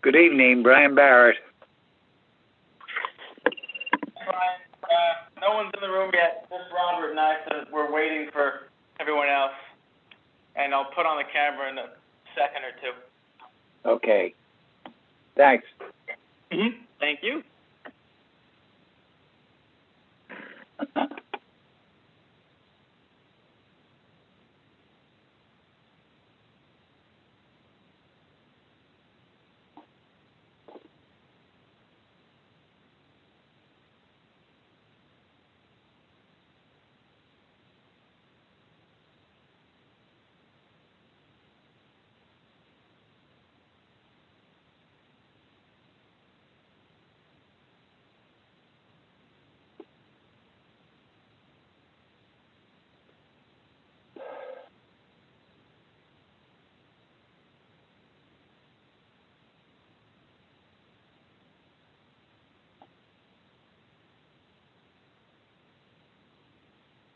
Good evening, Brian Barrett. Brian, no one's in the room yet. Just Robert and I, so we're waiting for everyone else. And I'll put on the camera in a second or two. Okay. Thanks. Thank you.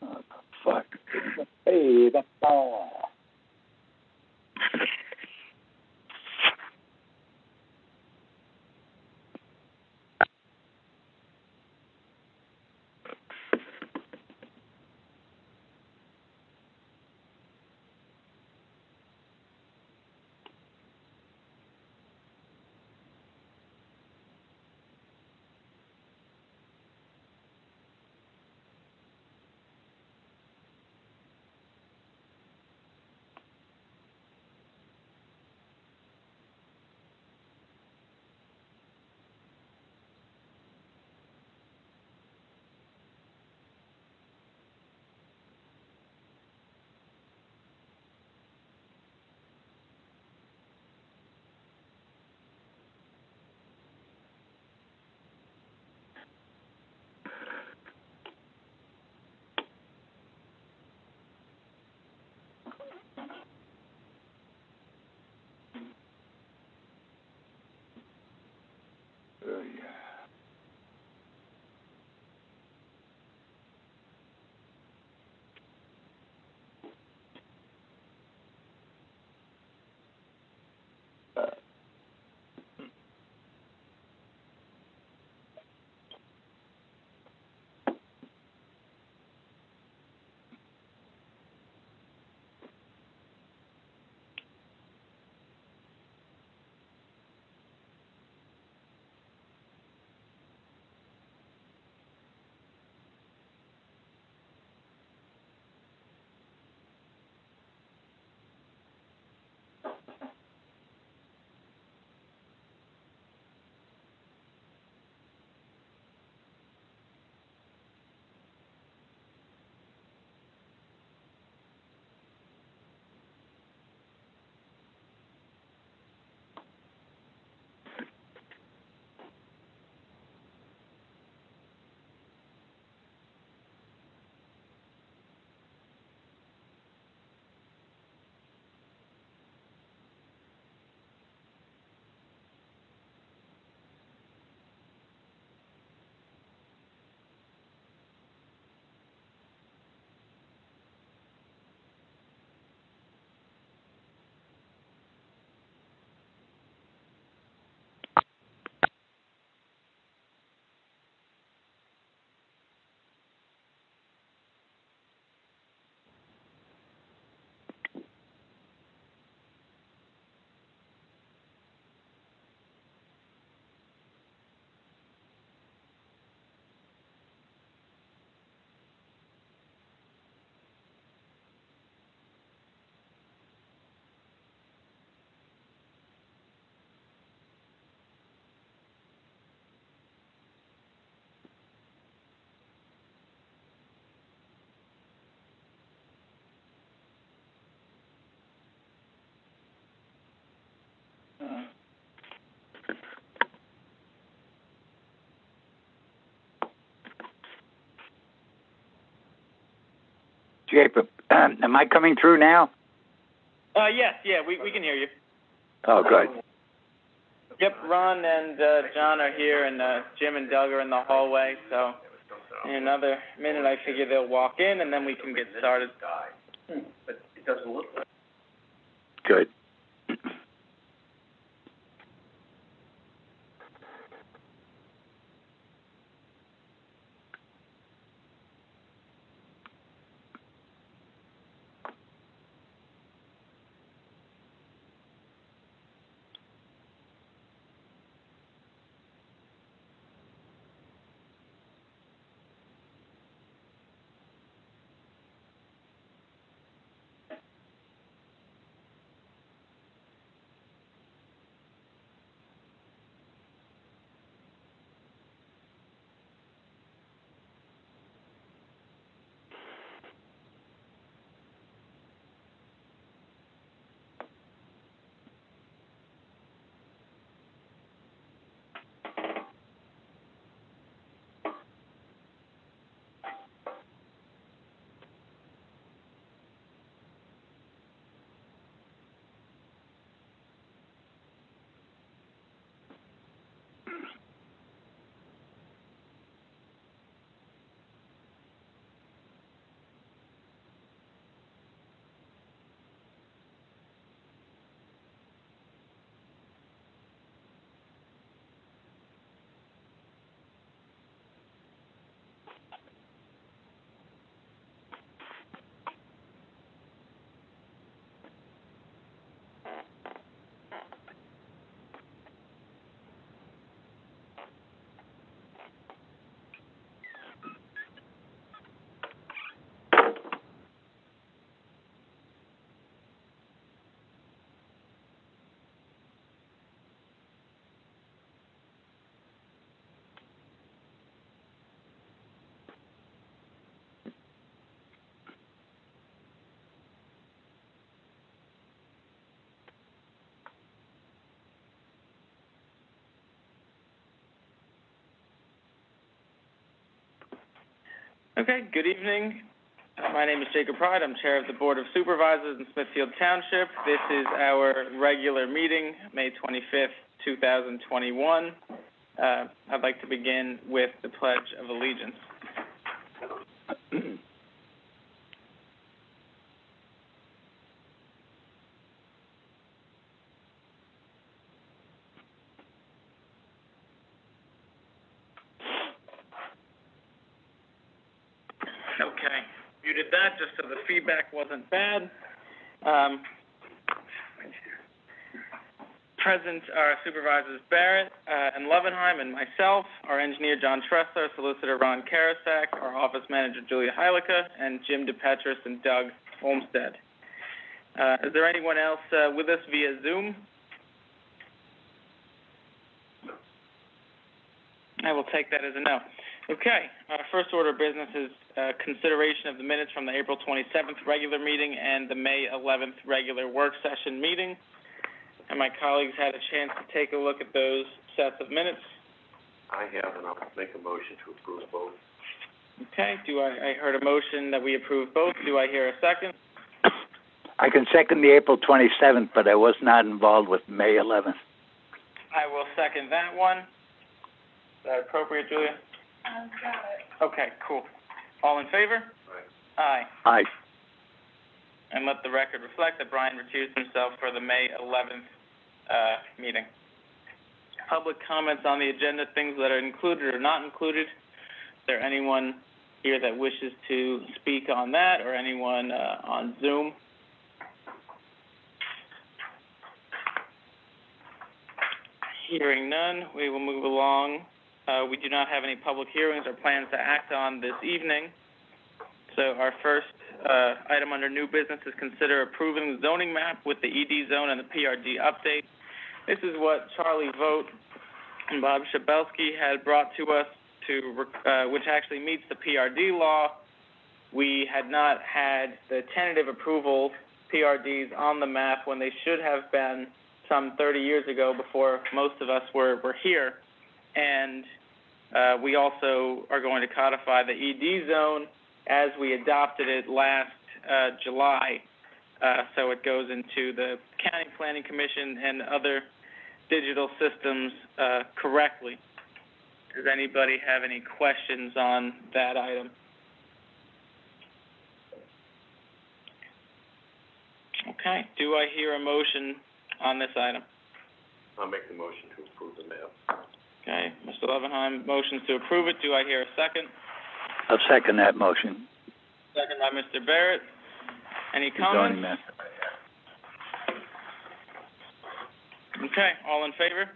Oh, fuck. Hey, that's all. Jacob, am I coming through now? Yes, we can hear you. Oh, good. Yep, Ron and John are here, and Jim and Doug are in the hallway, so in another minute I figure they'll walk in, and then we can get started. But it doesn't look like. Good. Okay, good evening. My name is Jacob Pride. I'm Chair of the Board of Supervisors in Smithfield Township. This is our regular meeting, May 25th, 2021. I'd like to begin with the Pledge of Allegiance. Okay, you did that just so the feedback wasn't bad. Present are Supervisors Barrett and Levenheim and myself, our engineer John Tressler, solicitor Ron Karasak, our office manager Julia Heilica, and Jim DePetris and Doug Olmstead. Is there anyone else with us via Zoom? I will take that as a no. Okay, first order of business is consideration of the minutes from the April 27th regular meeting and the May 11th regular work session meeting. And my colleagues had a chance to take a look at those sets of minutes. I have, and I'll make a motion to approve both. Okay, I heard a motion that we approve both. Do I hear a second? I can second the April 27th, but I was not involved with May 11th. I will second that one. Is that appropriate, Julia? Got it. Okay, cool. All in favor? Aye. Aye. Aye. And let the record reflect that Brian recused himself for the May 11th meeting. Public comments on the agenda, things that are included or not included. Is there anyone here that wishes to speak on that, or anyone on Zoom? Hearing none, we will move along. We do not have any public hearings or plans to act on this evening. So our first item under new business is consider approving the zoning map with the ED zone and the PRD update. This is what Charlie Vogt and Bob Schabelsky had brought to us, which actually meets the PRD law. We had not had the tentative approval PRDs on the map when they should have been some 30 years ago, before most of us were here. And we also are going to codify the ED zone as we adopted it last July. So it goes into the County Planning Commission and other digital systems correctly. Does anybody have any questions on that item? Okay, do I hear a motion on this item? I'll make the motion to approve the map. Okay, Mr. Levenheim motions to approve it. Do I hear a second? I'll second that motion. Second by Mr. Barrett. Any comments? Zoning map. Okay, all in favor?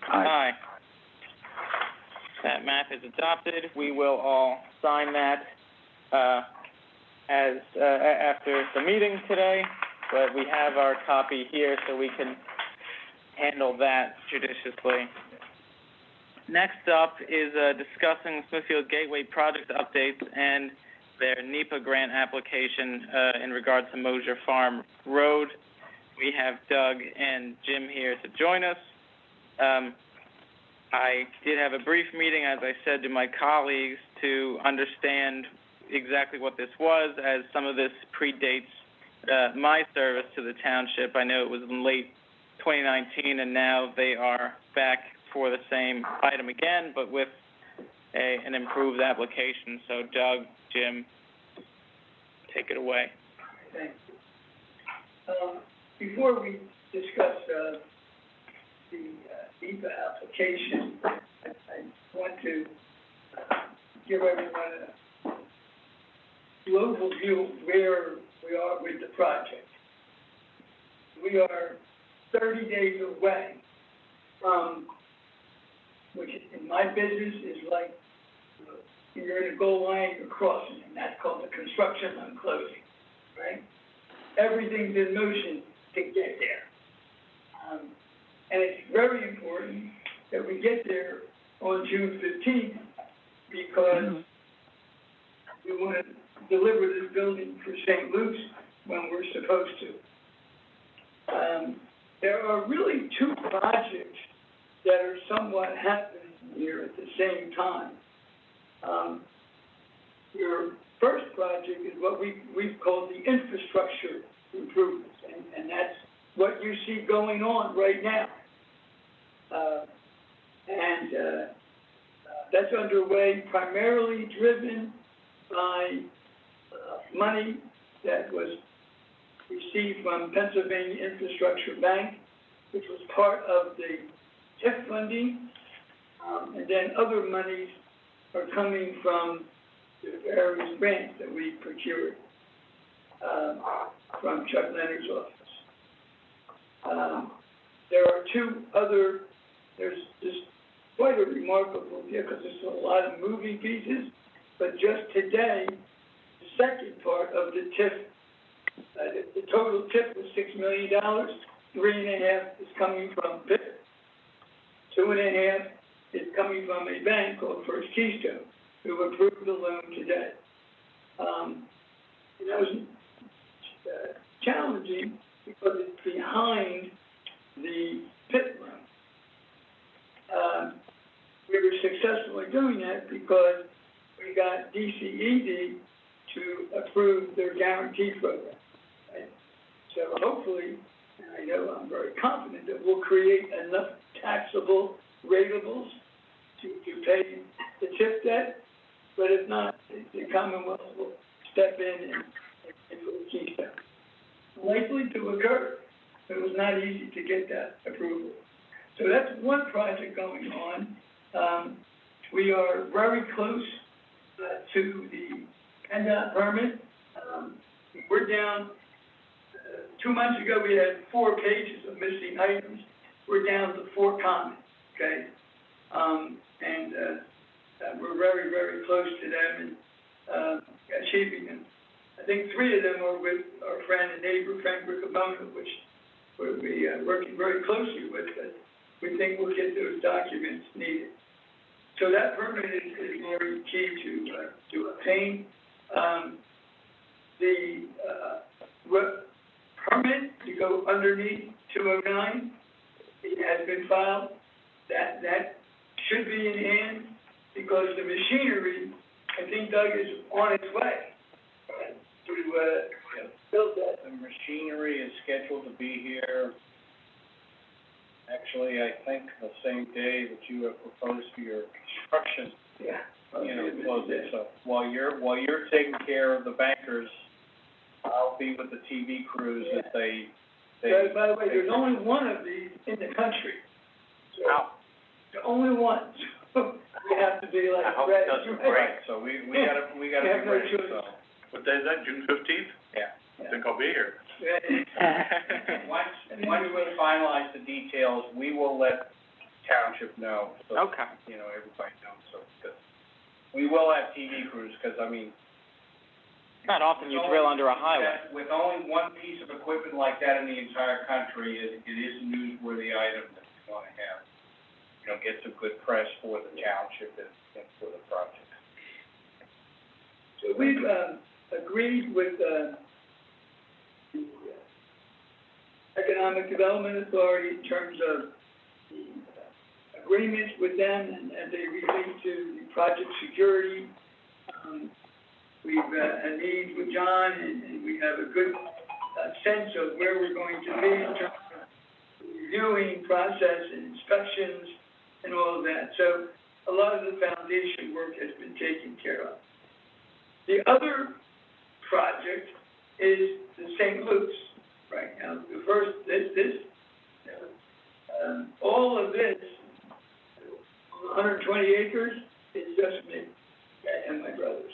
Aye. Aye. That map is adopted. We will all sign that after the meeting today, but we have our copy here so we can handle that judiciously. Next up is discussing Smithfield Gateway project updates and their NEPA grant application in regard to Mosier Farm Road. We have Doug and Jim here to join us. I did have a brief meeting, as I said to my colleagues, to understand exactly what this was, as some of this predates my service to the township. I know it was in late 2019, and now they are back for the same item again, but with an improved application. So, Doug, Jim, take it away. Thank you. Before we discuss the NEPA application, I want to give everyone a global view of where we are with the project. We are 30 days away from, which in my business is like you're in a goal line, you're crossing, and that's called the construction line closing, right? Everything's in motion to get there. And it's very important that we get there on June 15th because we want to deliver this building for St. Luke's when we're supposed to. There are really two projects that are somewhat happening here at the same time. Your first project is what we've called the infrastructure improvements, and that's what you see going on right now. That's underway, primarily driven by money that was received from Pennsylvania Infrastructure Bank, which was part of the TIF funding, and then other monies are coming from the various grants that we procured from Chuck Leonard's office. There are two other, there's just quite a remarkable deal because there's a lot of moving pieces, but just today, the second part of the TIF, the total TIF was $6 million, 3.5 is coming from PIP, 2.5 is coming from a bank called First Keystone, who approved the loan today. That was challenging because it's behind the PIP loan. We were successful in doing that because we got DCED to approve their guarantee program. Right? So hopefully, and I know I'm very confident that we'll create enough taxable ratables to pay the TIF debt, but if not, the Commonwealth will step in and keep that. Likely to occur, but it was not easy to get that approval. So that's one project going on. We are very close to the PennDOT permit. We're down, 2 months ago we had 4 pages of missing items. We're down to 4 comments, okay? We're very, very close to them and achieving them. I think 3 of them are with our friend and neighbor, Frank Riccoboni, which we'll be working very closely with. We think we'll get those documents needed. So that permit is very key to obtain. The permit to go underneath 209, it has been filed. That should be in hand because the machinery, I think, Doug, is on its way to build that. The machinery is scheduled to be here, actually, I think the same day that you have proposed for your construction, closing. So while you're taking care of the bankers, I'll be with the TV crews as they. By the way, there's only one of these in the country. So the only one. We have to be like. I hope it does great. So we gotta be ready. So. What day is that, June 15th? Yeah. I think I'll be here. Once we finalize the details, we will let township know. So, Okay. Everybody knows. So, cause we will have TV crews, because, I mean. Not often you drill under a highway. With only one piece of equipment like that in the entire country, it is a newsworthy item that we want to have. Get some good press for the township and for the project. So we've agreed with the Economic Development Authority in terms of the agreements with them and they relate to the project security. We've a need with John and we have a good sense of where we're going to be in terms of reviewing process and inspections and all of that. So a lot of the foundation work has been taken care of. The other project is the St. Luke's right now. The first, all of this, 120 acres, is just me and my brothers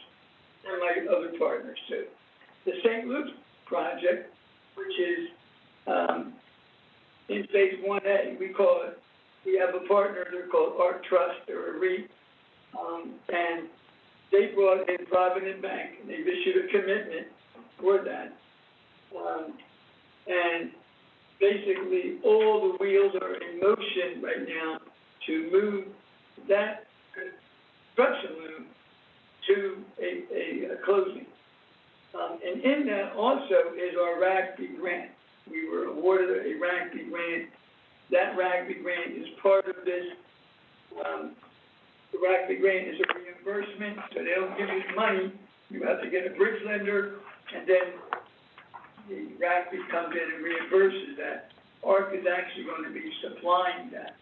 and my other partners too. The St. Luke's project, which is in phase 1A, we have a partner, they're called Art Trust, or a REIT, and they brought in Provident Bank, and they've issued a commitment for that. And basically, all the wheels are in motion right now to move that construction loan to a closing. And in that also is our RAGB grant. We were awarded a RAGB grant. That RAGB grant is part of this. The RAGB grant is a reimbursement, so they don't give you money you have to get a bridge lender, and then the RACB comes in and reimburses that. ARC is actually going to be supplying that.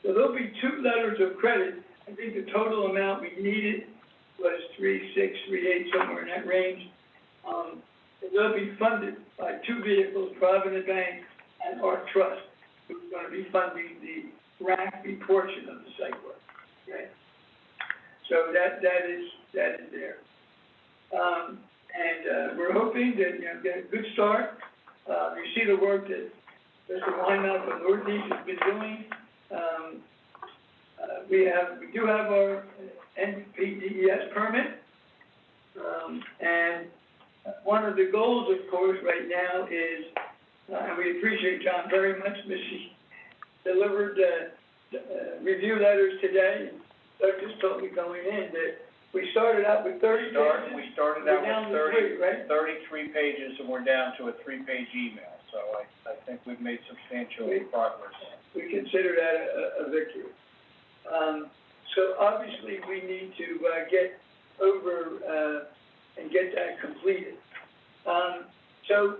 So there'll be 2 letters of credit. I think the total amount we needed was 3,638, somewhere in that range. They'll be funded by 2 vehicles, Provident Bank and ARC Trust, who's going to be funding the RACB portion of the site work. Okay? So that is there. We're hoping that, get a good start. You see the work that Mr. Weinmouth from Northeast has been doing. We do have our NPDES permit. And one of the goals, of course, right now is, and we appreciate John very much, Missy delivered review letters today, and Doug just told me going in that we started out with 30 pages. We started out with 3, right? 33 pages, and we're down to a 3-page email. So I think we've made substantial progress. We consider that a victory. So obviously we need to get over and get that completed. So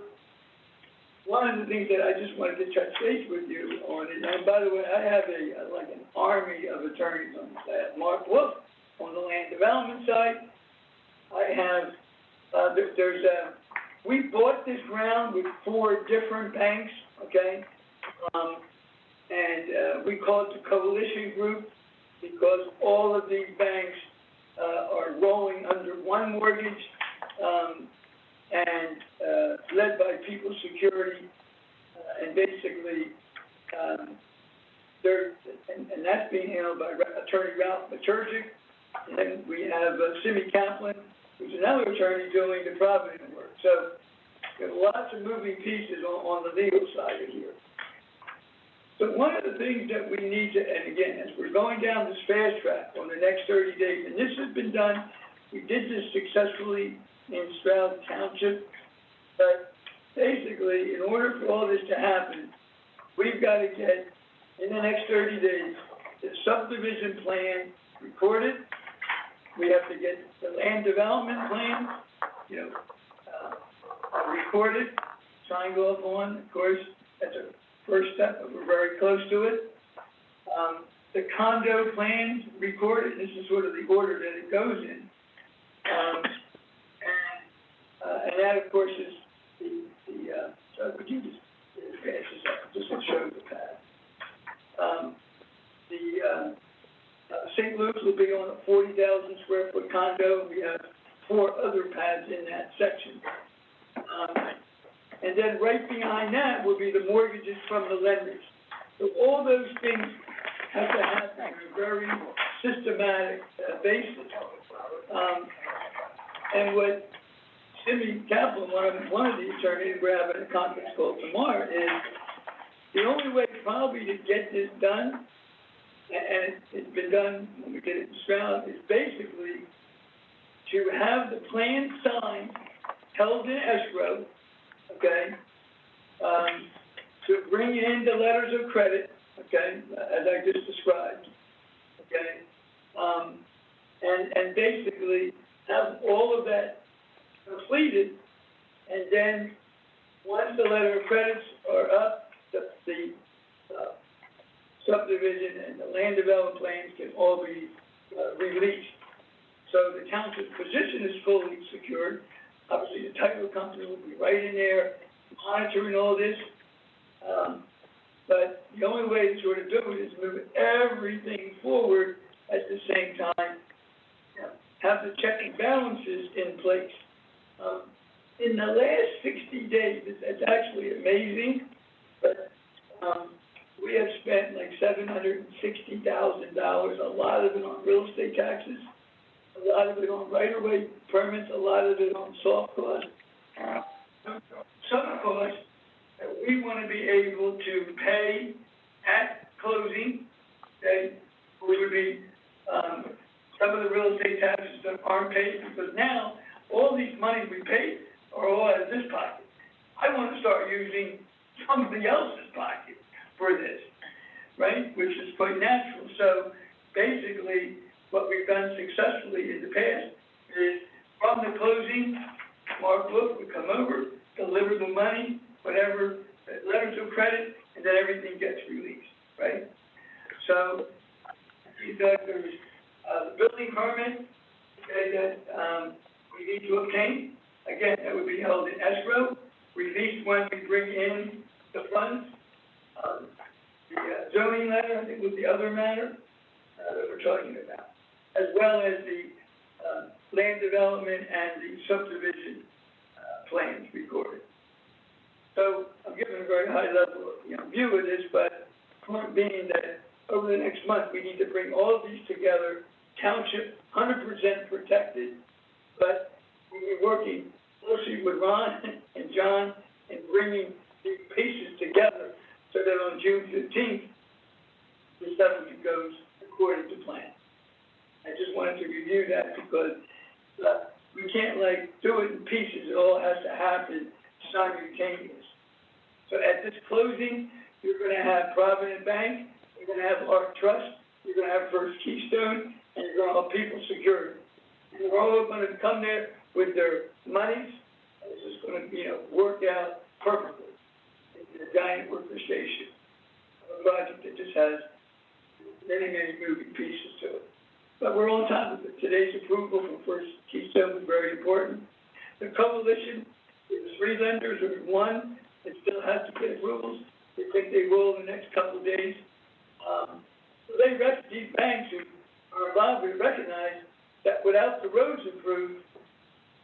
one of the things that I just wanted to touch base with you on, and by the way, I have like an army of attorneys on staff. Mark Wolf on the land development side. I have, we bought this ground with 4 different banks, okay? And we call it the coalition group because all of these banks are rolling under one mortgage and led by People's Security, and basically and that's being handled by Attorney Ralph Maturgic. And then we have Simi Kaplan, who's another attorney doing the Provident work. So there's lots of moving pieces on the legal side of here. So one of the things that we need to, and again, as we're going down this fast track on the next 30 days, and this has been done, we did this successfully in Stroud Township, but basically, in order for all this to happen, we've got to get, in the next 30 days, the subdivision plan recorded. We have to get the land development plan, recorded, signed off on. Of course, that's a first step, but we're very close to it. The condo plans recorded. This is sort of the order that it goes in. And that, of course, is so could you just pass this up, just to show the path. St. Luke's will be on a 40,000 square foot condo. We have 4 other pads in that section. And then right behind that will be the mortgages from the lenders. So all those things have to happen on a very systematic basis. And what Simi Kaplan, one of the attorneys, we're having a conference call tomorrow, is the only way probably to get this done, and it's been done when we did it in Stroud, is basically to have the plan signed, held in escrow, okay, to bring in the letters of credit, okay, as I just described, okay, and basically have all of that completed, and then once the letter of credits are up, the subdivision and the land development plans can all be released. So the township position is fully secured. Obviously, the title company will be right in there monitoring all this. But the only way to sort of do it is move everything forward at the same time, have the check and balances in place. In the last 60 days, it's actually amazing, but we have spent like $760,000, a lot of it on real estate taxes, a lot of it on right-of-way permits, a lot of it on soft costs. Some costs that we want to be able to pay at closing, okay, which would be some of the real estate taxes that aren't paid, because now all these monies we paid are all out of this pocket. I want to start using somebody else's pocket for this, right, which is quite natural. So basically what we've done successfully in the past is from the closing, Mark Wood would come over, deliver the money, whatever, letters of credit, and then everything gets released, right? So, there's the building permit, okay, that we need to obtain. Again, that would be held in escrow, released when we bring in the funds. The zoning letter, I think, was the other matter that we're talking about, as well as the land development and the subdivision plans recorded. So I'm giving a very high level, view of this, but point being that over the next month, we need to bring all of these together, township 100% protected, but we're working closely with Ron and John in bringing these pieces together so that on June 15th, the settlement goes according to plan. I just wanted to review that because we can't do it in pieces. It all has to happen simultaneous. So at this closing, you're going to have Provident Bank, you're going to have Ark Trust, you're going to have First Keystone, and you're going to have People Security. And they're all going to come there with their monies. It's just going to, work out perfectly. It's a giant orchestration of a project that just has many, many moving pieces to it. But we're on top of it. Today's approval from First Keystone was very important. The coalition, there's 3 lenders, or 1 that still has to get approvals. They think they will in the next couple of days. These banks who are involved, we recognize that without the roads improved,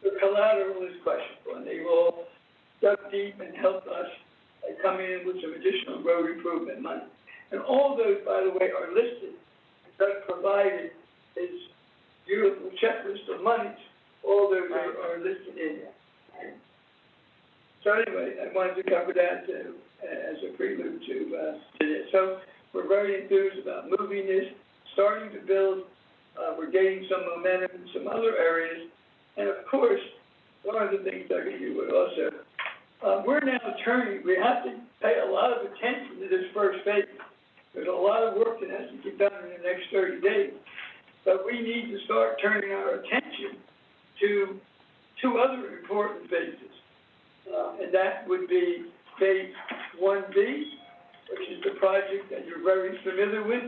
the collateral is questionable, and they've all dug deep and helped us come in with some additional road improvement money. And all those, by the way, are listed. Doug provided his beautiful checklist of monies. All those are listed in there. So anyway, I wanted to cover that as a prelude to this. So we're very enthused about moving this, starting to build. We're gaining some momentum in some other areas. And of course, one of the things, Doug, you would also, we're now turning, we have to pay a lot of attention to this first phase. There's a lot of work that has to get done in the next 30 days. But we need to start turning our attention to 2 other important phases. And that would be phase 1B, which is the project that you're very familiar with.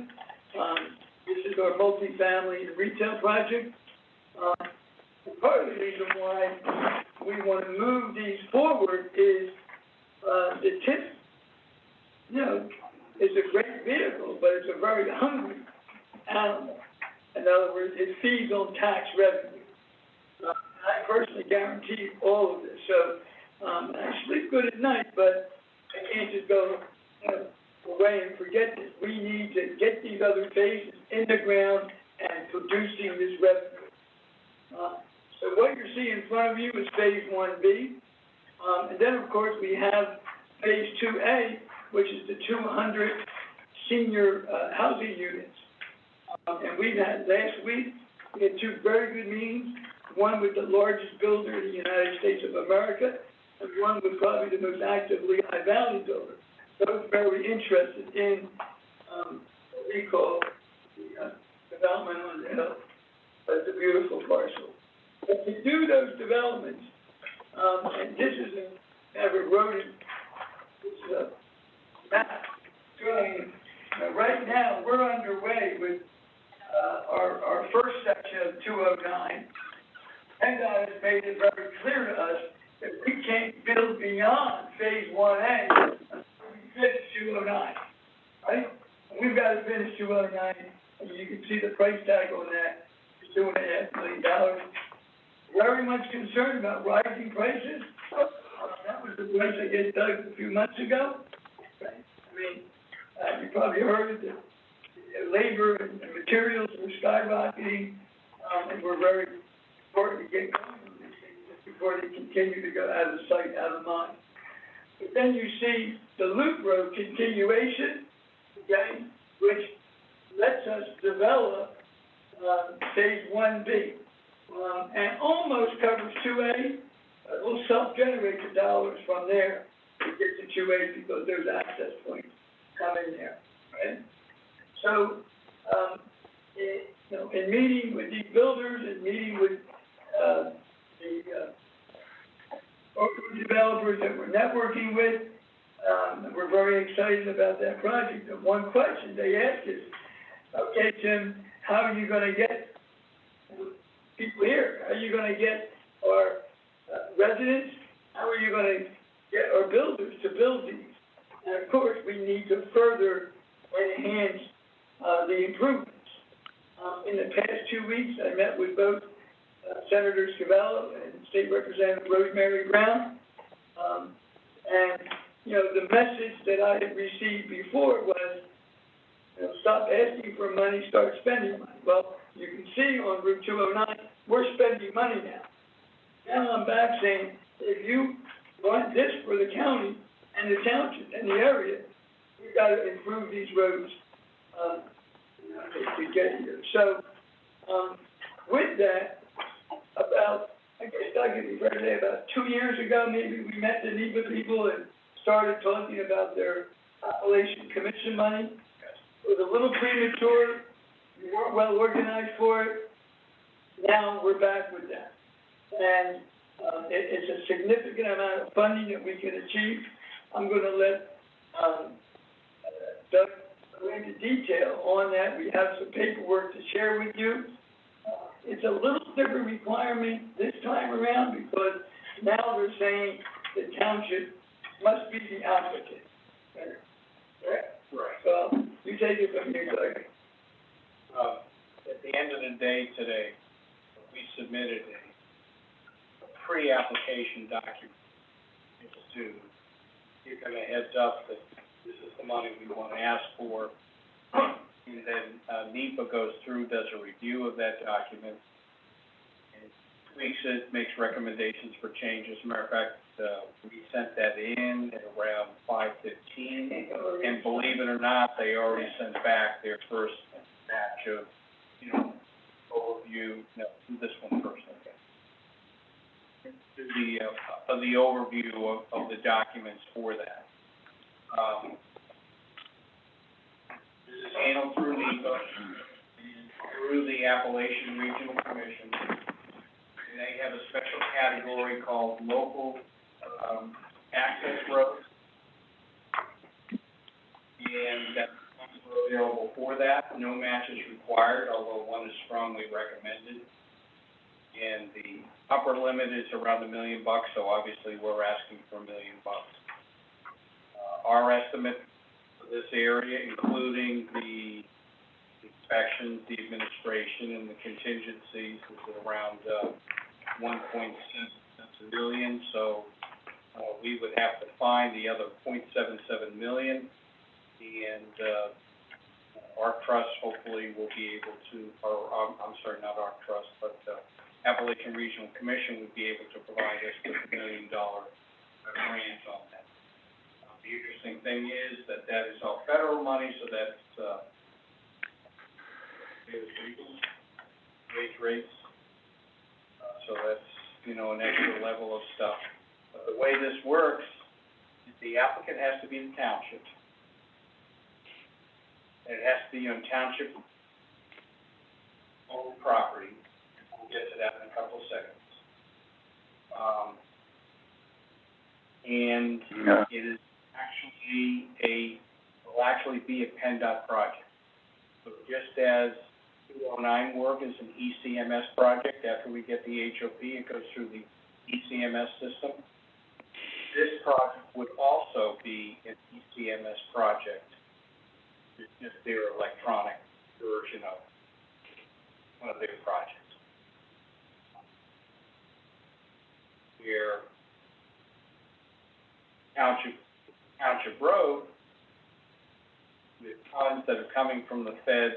This is our multifamily and retail project. Part of the reason why we want to move these forward is the TIF, is a great vehicle, but it's a very hungry animal. In other words, it feeds on tax revenue. I personally guarantee all of this. So I sleep good at night, but I can't just go away and forget this. We need to get these other phases in the ground and producing this revenue. So what you're seeing in front of you is phase 1B. And then, of course, we have phase 2A, which is the 200 senior housing units. And we've had, last week, we had 2 very good meetings, one with the largest builder in the United States of America, and one with probably the most active Lehigh Valley builder. Both very interested in what we call the development on the hill. It's a beautiful parcel. But to do those developments, and this is never wrote it, it's a map showing, right now we're underway with our first section of 209. PennDOT has made it very clear to us that we can't build beyond phase 1A until we finish 209, right? And we've got to finish 209, and you can see the price tag on that. It's $2.5 million. Very much concerned about rising prices. That was the price I guess Doug a few months ago. Right? I mean, you probably heard that labor and materials were skyrocketing, and we're very important to get going on these things just before they continue to go out of sight, out of mind. But then you see the Loop Road continuation, okay, which lets us develop phase 1B. And almost covers 2A. We'll self-generate the dollars from there to get to 2A because there's access points come in there, right? So, in meeting with these builders and meeting with the, developers that we're networking with. We're very excited about that project. And one question they ask is, okay, Jim, how are you gonna get people here? How are you gonna get our residents? How are you gonna get our builders to build these? And of course, we need to further enhance the improvements. In the past 2 weeks, I met with both Senator Scavello and State Representative Rosemary Brown. And, you know, the message that I had received before was, you know, stop asking for money, start spending money. Well, you can see on Route 209, we're spending money now. Now I'm back saying, if you want this for the county and the township and the area, we've got to improve these roads to get here. So, with that, I guess I could be fair to say, about 2 years ago, maybe we met the NEPA people and started talking about their Appalachian Commission money. It was a little premature. We weren't well organized for it. Now we're back with that. And it's a significant amount of funding that we can achieve. I'm going to let Doug go into detail on that. We have some paperwork to share with you. It's a little different requirement this time around because now they're saying the township must be the applicant. Correct? Right. So you take it from here, Doug. At the end of the day today, we submitted a pre-application document to give them a heads up that this is the money we want to ask for. And then NEPA goes through, does a review of that document, and tweaks it, makes recommendations for changes. As a matter of fact, we sent that in at around 5:15, and believe it or not, they already sent back their first batch of, you know, overview. No, this one first, okay. The overview of the documents for that. This is handled through NEPA, through the Appalachian Regional Commission. And they have a special category called local access roads. And that funds are available for that. No match is required, although one is strongly recommended. And the upper limit is around $1 million, so obviously we're asking for $1 million. Our estimate for this area, including the inspections, the administration, and the contingencies, is around 1.77 million. So we would have to find the other 0.77 million, and our trust hopefully will be able to, or I'm sorry, not our trust, but Appalachian Regional Commission would be able to provide us with $1 million grant on that. The interesting thing is that that is all federal money, so that's wage rates. So that's, you know, an extra level of stuff. But the way this works is the applicant has to be the township. And it has to be on township owned property. We'll get to that in a couple of seconds. And it is will actually be a PennDOT project. So just as 209 work is an ECMS project, after we get the HOP, it goes through the ECMS system. This project would also be an ECMS project. It's just their electronic version of one of their projects. Where Township Road, with funds that are coming from the feds,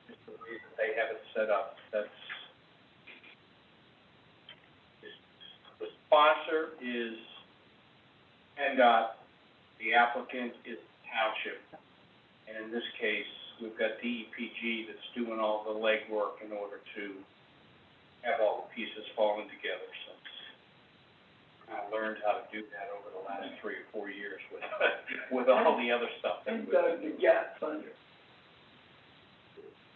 just the way that they have it set up, that's, the sponsor is PennDOT, the applicant is Township, and in this case, we've got DEPG that's doing all the legwork in order to have all the pieces falling together. So I learned how to do that over the last 3 or 4 years with all the other stuff. And the gap funder.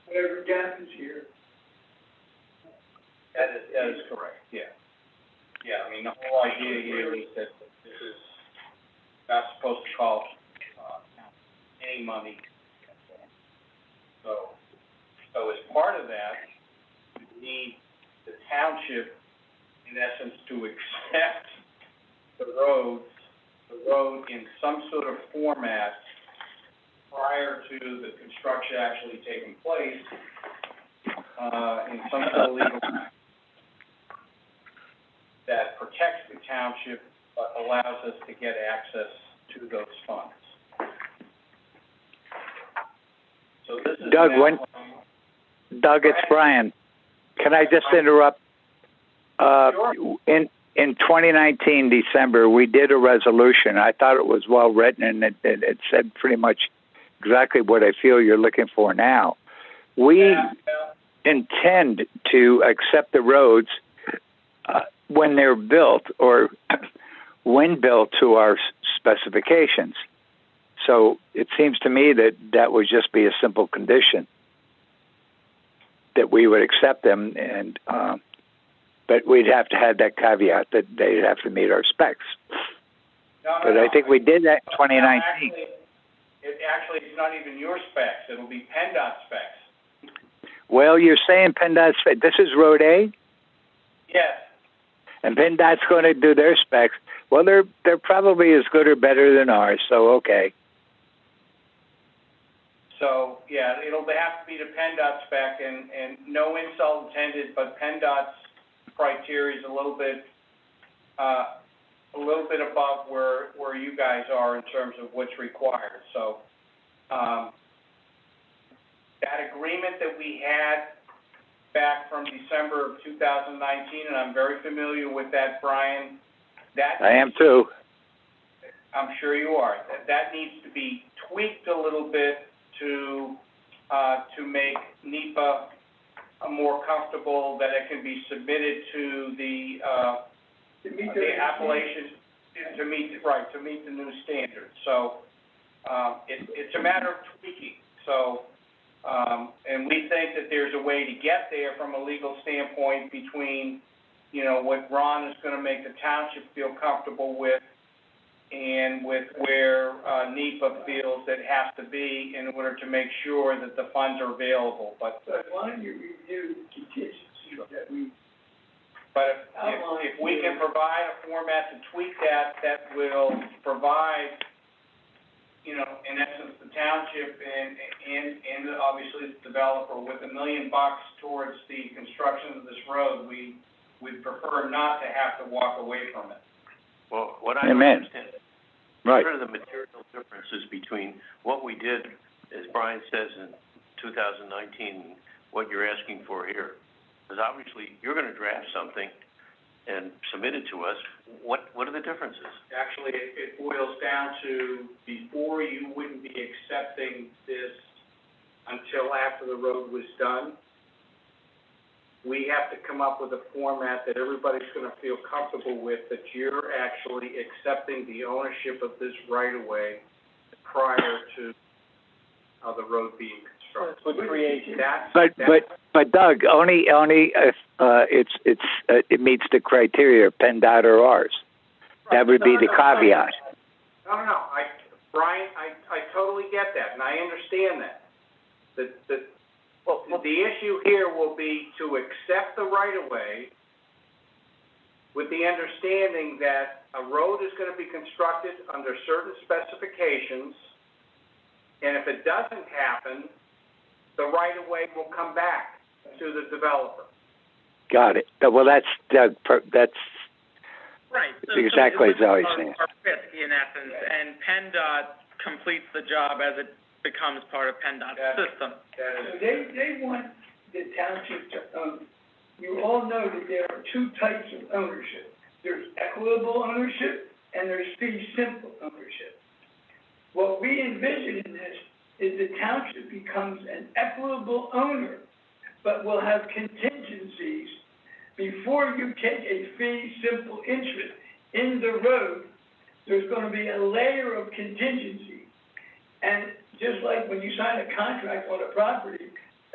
Whatever gap is here. That is correct, yeah. Yeah, I mean, the whole idea here is that this is not supposed to cost, any money. So as part of that, we need the township, in essence, to accept the road in some sort of format prior to the construction actually taking place, in some sort of legal that protects the township but allows us to get access to those funds. So this is Doug, Doug, it's Go ahead. Brian. Can I just interrupt? Sure. In 2019 December, we did a resolution. I thought it was well written, and it said pretty much exactly what I feel you're looking for now. We intend to accept the roads when they're built or when built to our specifications. So it seems to me that that would just be a simple condition that we would accept them, and but we'd have to have that caveat that they'd have to meet our specs. But I think we did that in 2019. It actually is not even your specs. It'll be PennDOT specs. Well, you're saying PennDOT specs. This is Road A, Yes. and PennDOT's going to do their specs. Well, they're probably as good or better than ours. So okay. So, yeah, it'll have to be the PennDOT spec, and no insult intended, but PennDOT's criteria is a little bit above where you guys are in terms of what's required. So, that agreement that we had back from December of 2019, and I'm very familiar with that, Brian, I am too. I'm sure you are. That needs to be tweaked a little bit to make NEPA more comfortable, that it can be submitted to the Appalachian, to meet the new standards. So, it's a matter of tweaking. So, and we think that there's a way to get there from a legal standpoint between, what Ron is going to make the township feel comfortable with, and with where NEPA feels it has to be in order to make sure that the funds are available. But why don't you review the contingencies that we... But if we can provide a format to tweak that will provide, in essence, the township and obviously the developer with $1 million towards the construction of this road, we'd prefer not to have to walk away from it. Well, what I don't Amen. understand, Right. what are the material differences between what we did, as Brian says, in 2019, and what you're asking for here? Because obviously, you're going to draft something and submit it to us. What are the differences? Actually, it boils down to, before, you wouldn't be accepting this until after the road was done. We have to come up with a format that everybody's going to feel comfortable with, that you're actually accepting the ownership of this right-of-way prior to the road being constructed. But Doug, only if it meets the criteria of PennDOT or ours. That would be the caveat. No. Brian, I totally get that, and I understand that. The issue here will be to accept the right-of-way with the understanding that a road is going to be constructed under certain specifications, and if it doesn't happen, the right-of-way will come back to the developer. Got it. Well, that's Doug. That's Right. exactly as I was saying. Risk, in essence, and PennDOT completes the job as it becomes part of PennDOT's system. So they want the township to own. You all know that there are two types of ownership. There's equitable ownership and there's fee simple ownership. What we envision in this is the township becomes an equitable owner, but will have contingencies. Before you take a fee simple interest in the road, there's going to be a layer of contingency. And just like when you sign a contract on a property,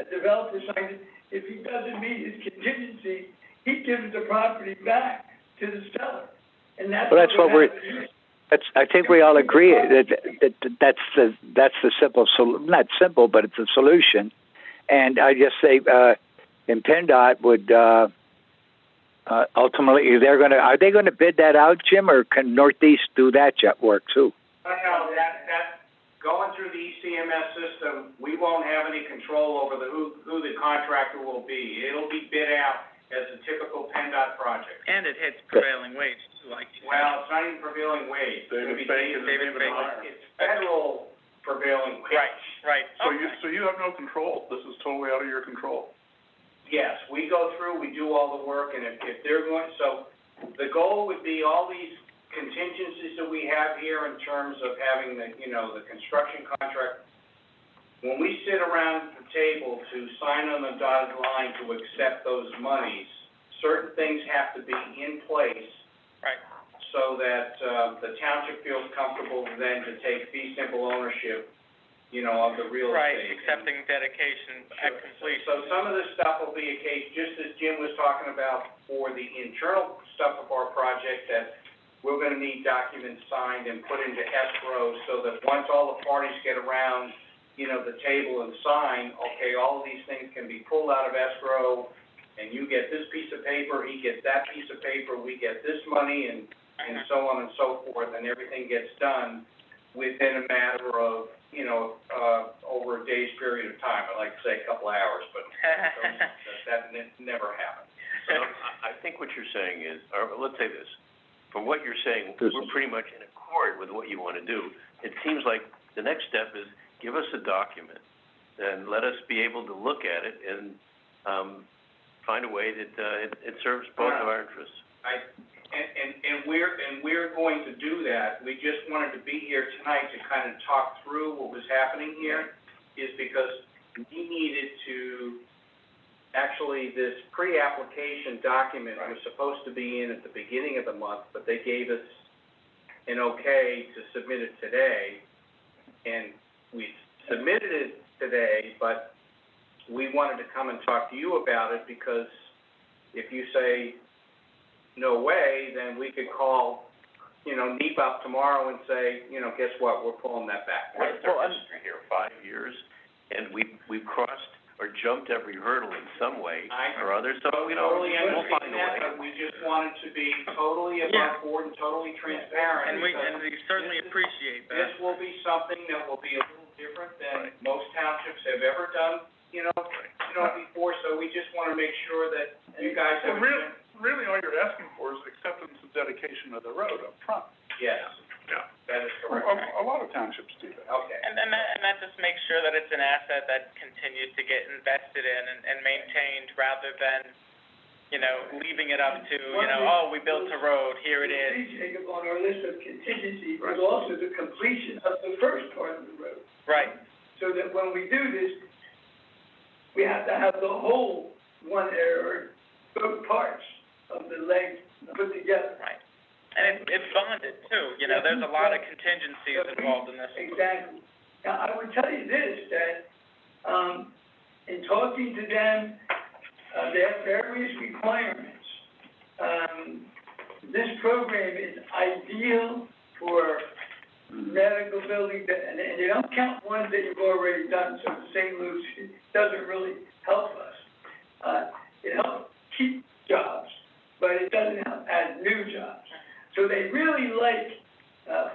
a developer signs it, if he doesn't meet his contingency, he gives the property back to the seller. And that's Well, that's what we're. happened. I think we all agree that's the simple not simple, but it's a solution. And I just say, and PennDOT would ultimately are they going to bid that out, Jim, or can Northeast do that work too? No, that going through the ECMS system, we won't have any control over who the contractor will be. It'll be bid out as a typical PennDOT project. And it hits prevailing wage, like you said. Well, it's not even prevailing wage. David Bacon. It's federal prevailing wage. Right. So you have no control. This is totally out of your control. Yes, we go through, we do all the work, and if they're going, so the goal would be all these contingencies that we have here in terms of having the construction contract. When we sit around the table to sign on the dotted line to accept those monies, certain things have to be in place. Right. So that, the township feels comfortable then to take fee simple ownership, of the real estate. Right, accepting dedication at completion. So some of this stuff will be a case, just as Jim was talking about for the internal stuff of our project, that we're gonna need documents signed and put into escrow so that once all the parties get around, the table and sign, okay, all of these things can be pulled out of escrow, and you get this piece of paper, he gets that piece of paper, we get this money, and so on and so forth, and everything gets done within a matter of, over a day's period of time. I like to say a couple hours, but that never happens. So I think what you're saying is, or let's say this, from what you're saying, we're pretty much in accord with what you want to do. It seems like the next step is give us a document and let us be able to look at it and find a way that it serves both of our interests. And we're going to do that. We just wanted to be here tonight to kind of talk through what was happening here, is because we needed to, actually, this pre-application document was supposed to be in at the beginning of the month, but they gave us an okay to submit it today, and we submitted it today, but we wanted to come and talk to you about it, because if you say no way, then we could call, NEEP up tomorrow and say, guess what, we're pulling that back. What's our history here? 5 years, and we've crossed or jumped every hurdle in some way or other. So totally we'll find a way. But we just wanted to be totally above board and totally transparent. And we certainly appreciate that. This will be something that will be a little different than most townships have ever done, before. So we just want to make sure that you guys have. Really, all you're asking for is acceptance of dedication of the road up front. Yes. Yeah. That is correct. A lot of townships do that. Okay. And that just makes sure that it's an asset that continues to get invested in and maintained, rather than, leaving it up to, we built a road, here it is. Jacob, on our list of contingencies was also the completion of the first part of the road. Right. So that when we do this, we have to have the whole one area, both parts of the leg put together. Right. And it's bonded too, there's a lot of contingencies involved in this. Exactly. Now, I would tell you this, that, in talking to them, they have various requirements. This program is ideal for medical buildings, and they don't count ones that you've already done, so St. Luke's doesn't really help us. It helps keep jobs, but it doesn't help add new jobs. So they really like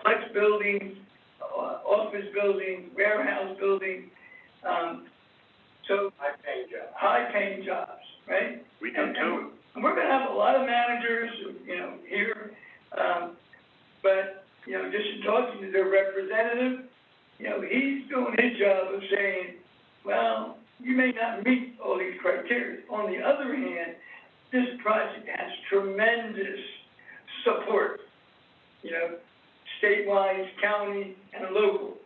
flex buildings, office buildings, warehouse buildings, so high-paying jobs, right? We do too. And we're going to have a lot of managers, here, but, just in talking to their representative, he's doing his job of saying, well, you may not meet all these criteria. On the other hand, this project has tremendous support, statewide, county, and local.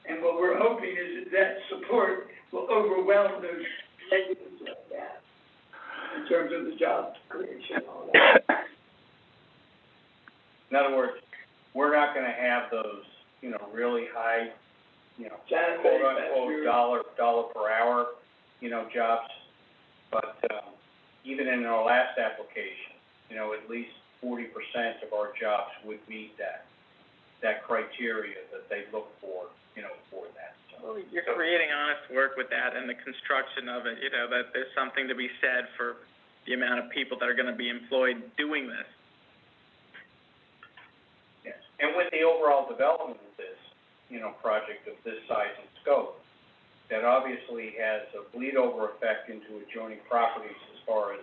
And what we're hoping is that support will overwhelm those negatives like that in terms of the job creation and all that. In other words, we're not gonna have those, really high, quote unquote, dollar per hour, jobs. But, even in our last application, at least 40% of our jobs would meet that criteria that they look for, for that. Well, you're creating honest work with that and the construction of it, that there's something to be said for the amount of people that are going to be employed doing this. Yes. And with the overall development of this, project of this size and scope, that obviously has a bleed-over effect into adjoining properties as far as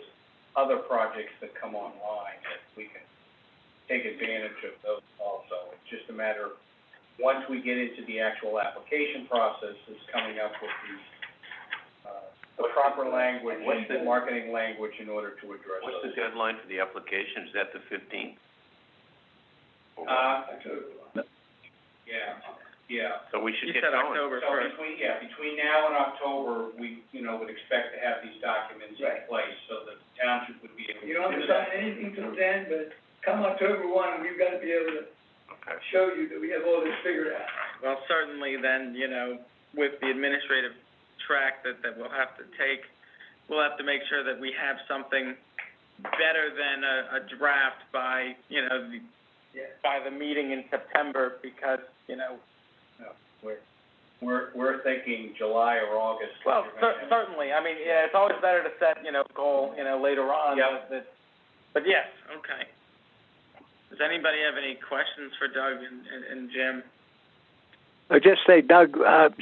other projects that come online, that we can take advantage of those also. It's just a matter of, once we get into the actual application process, is coming up with the proper language, the marketing language in order to address those. What's the deadline for the application? Is that the 15th? Yeah. So we should You get said going. October So 1st. between now and October, we, would expect to have these documents in place so that the township would be able to You don't have to sign anything till then, but come October 1, we've got to be able to show you that we have all this figured out. Well, certainly then, with the administrative track that we'll have to take, we'll have to make sure that we have something better than a draft by, by the meeting in September, because, We're thinking July or August. Well, certainly. I mean, it's always better to set, goal, later on. Yeah. But yes, okay. Does anybody have any questions for Doug and Jim? I'll just say, Doug,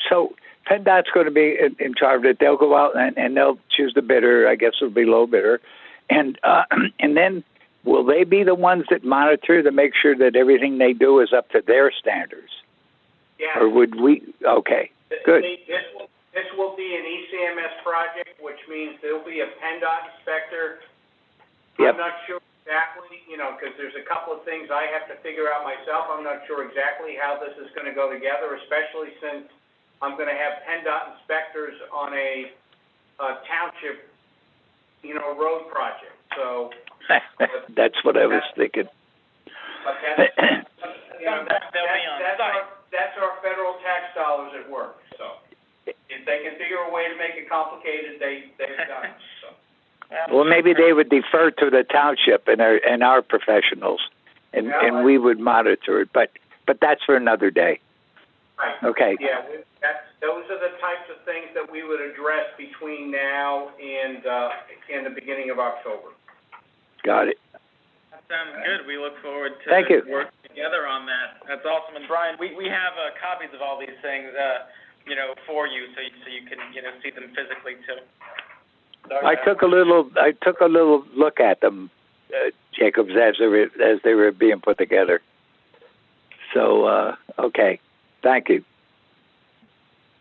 so PennDOT's going to be in charge of it. They'll go out and they'll choose the bidder. I guess it'll be low bidder. And then will they be the ones that monitor to make sure that everything they do is up to their standards? Yeah. Or would we? Okay, good. This will be an ECMS project, which means there'll be a PennDOT inspector. Yep. I'm not sure exactly, because there's a couple of things I have to figure out myself. I'm not sure exactly how this is going to go together, especially since I'm going to have PennDOT inspectors on a township, road project. So That's what I was thinking. But that's our federal tax dollars at work. So if they can figure a way to make it complicated, they've done it. So. Well, maybe they would defer to the township and our professionals, and we would monitor it. But that's for another day. Right. Okay. Yeah, those are the types of things that we would address between now and the beginning of October. Got it. That sounds good. We look forward to Thank you. working together on that. That's awesome. And Brian, we have copies of all these things, for you, so you can see them physically too. I took a little look at them, Jacobs, as they were being put together. So okay, thank you.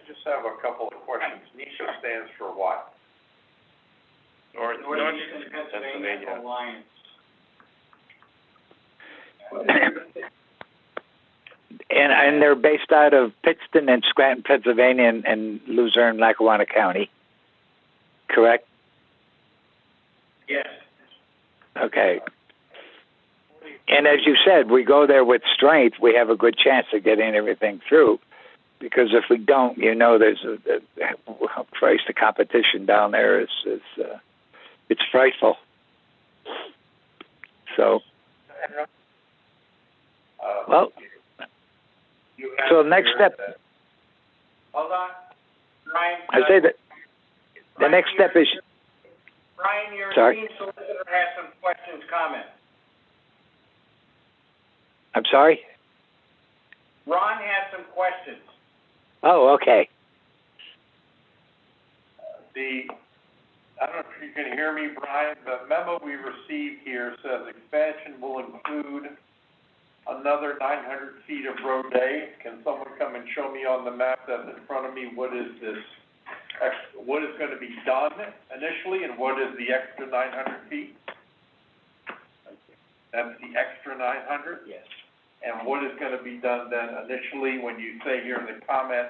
I just have a couple of questions. NESA stands for what? Northeastern Pennsylvania Alliance. And they're based out of Pittston and Scranton, Pennsylvania, and Luzerne, Lackawanna County. Correct? Yes. Okay. And as you said, we go there with strength. We have a good chance of getting everything through. Because if we don't, there's Christ, the competition down there is it's frightful. So, well, so next step. Hold on, Brian. I say that the next step is. Brian, your Sorry. esteemed solicitor has some questions, comments. I'm sorry? Ron has some questions. Oh, okay. I don't know if you can hear me, Brian. The memo we received here says expansion will include another 900 feet of road A. Can someone come and show me on the map that's in front of me what is going to be done initially, and what is the extra 900 feet? That's the extra 900? Yes. And what is going to be done then initially when you say here in the comment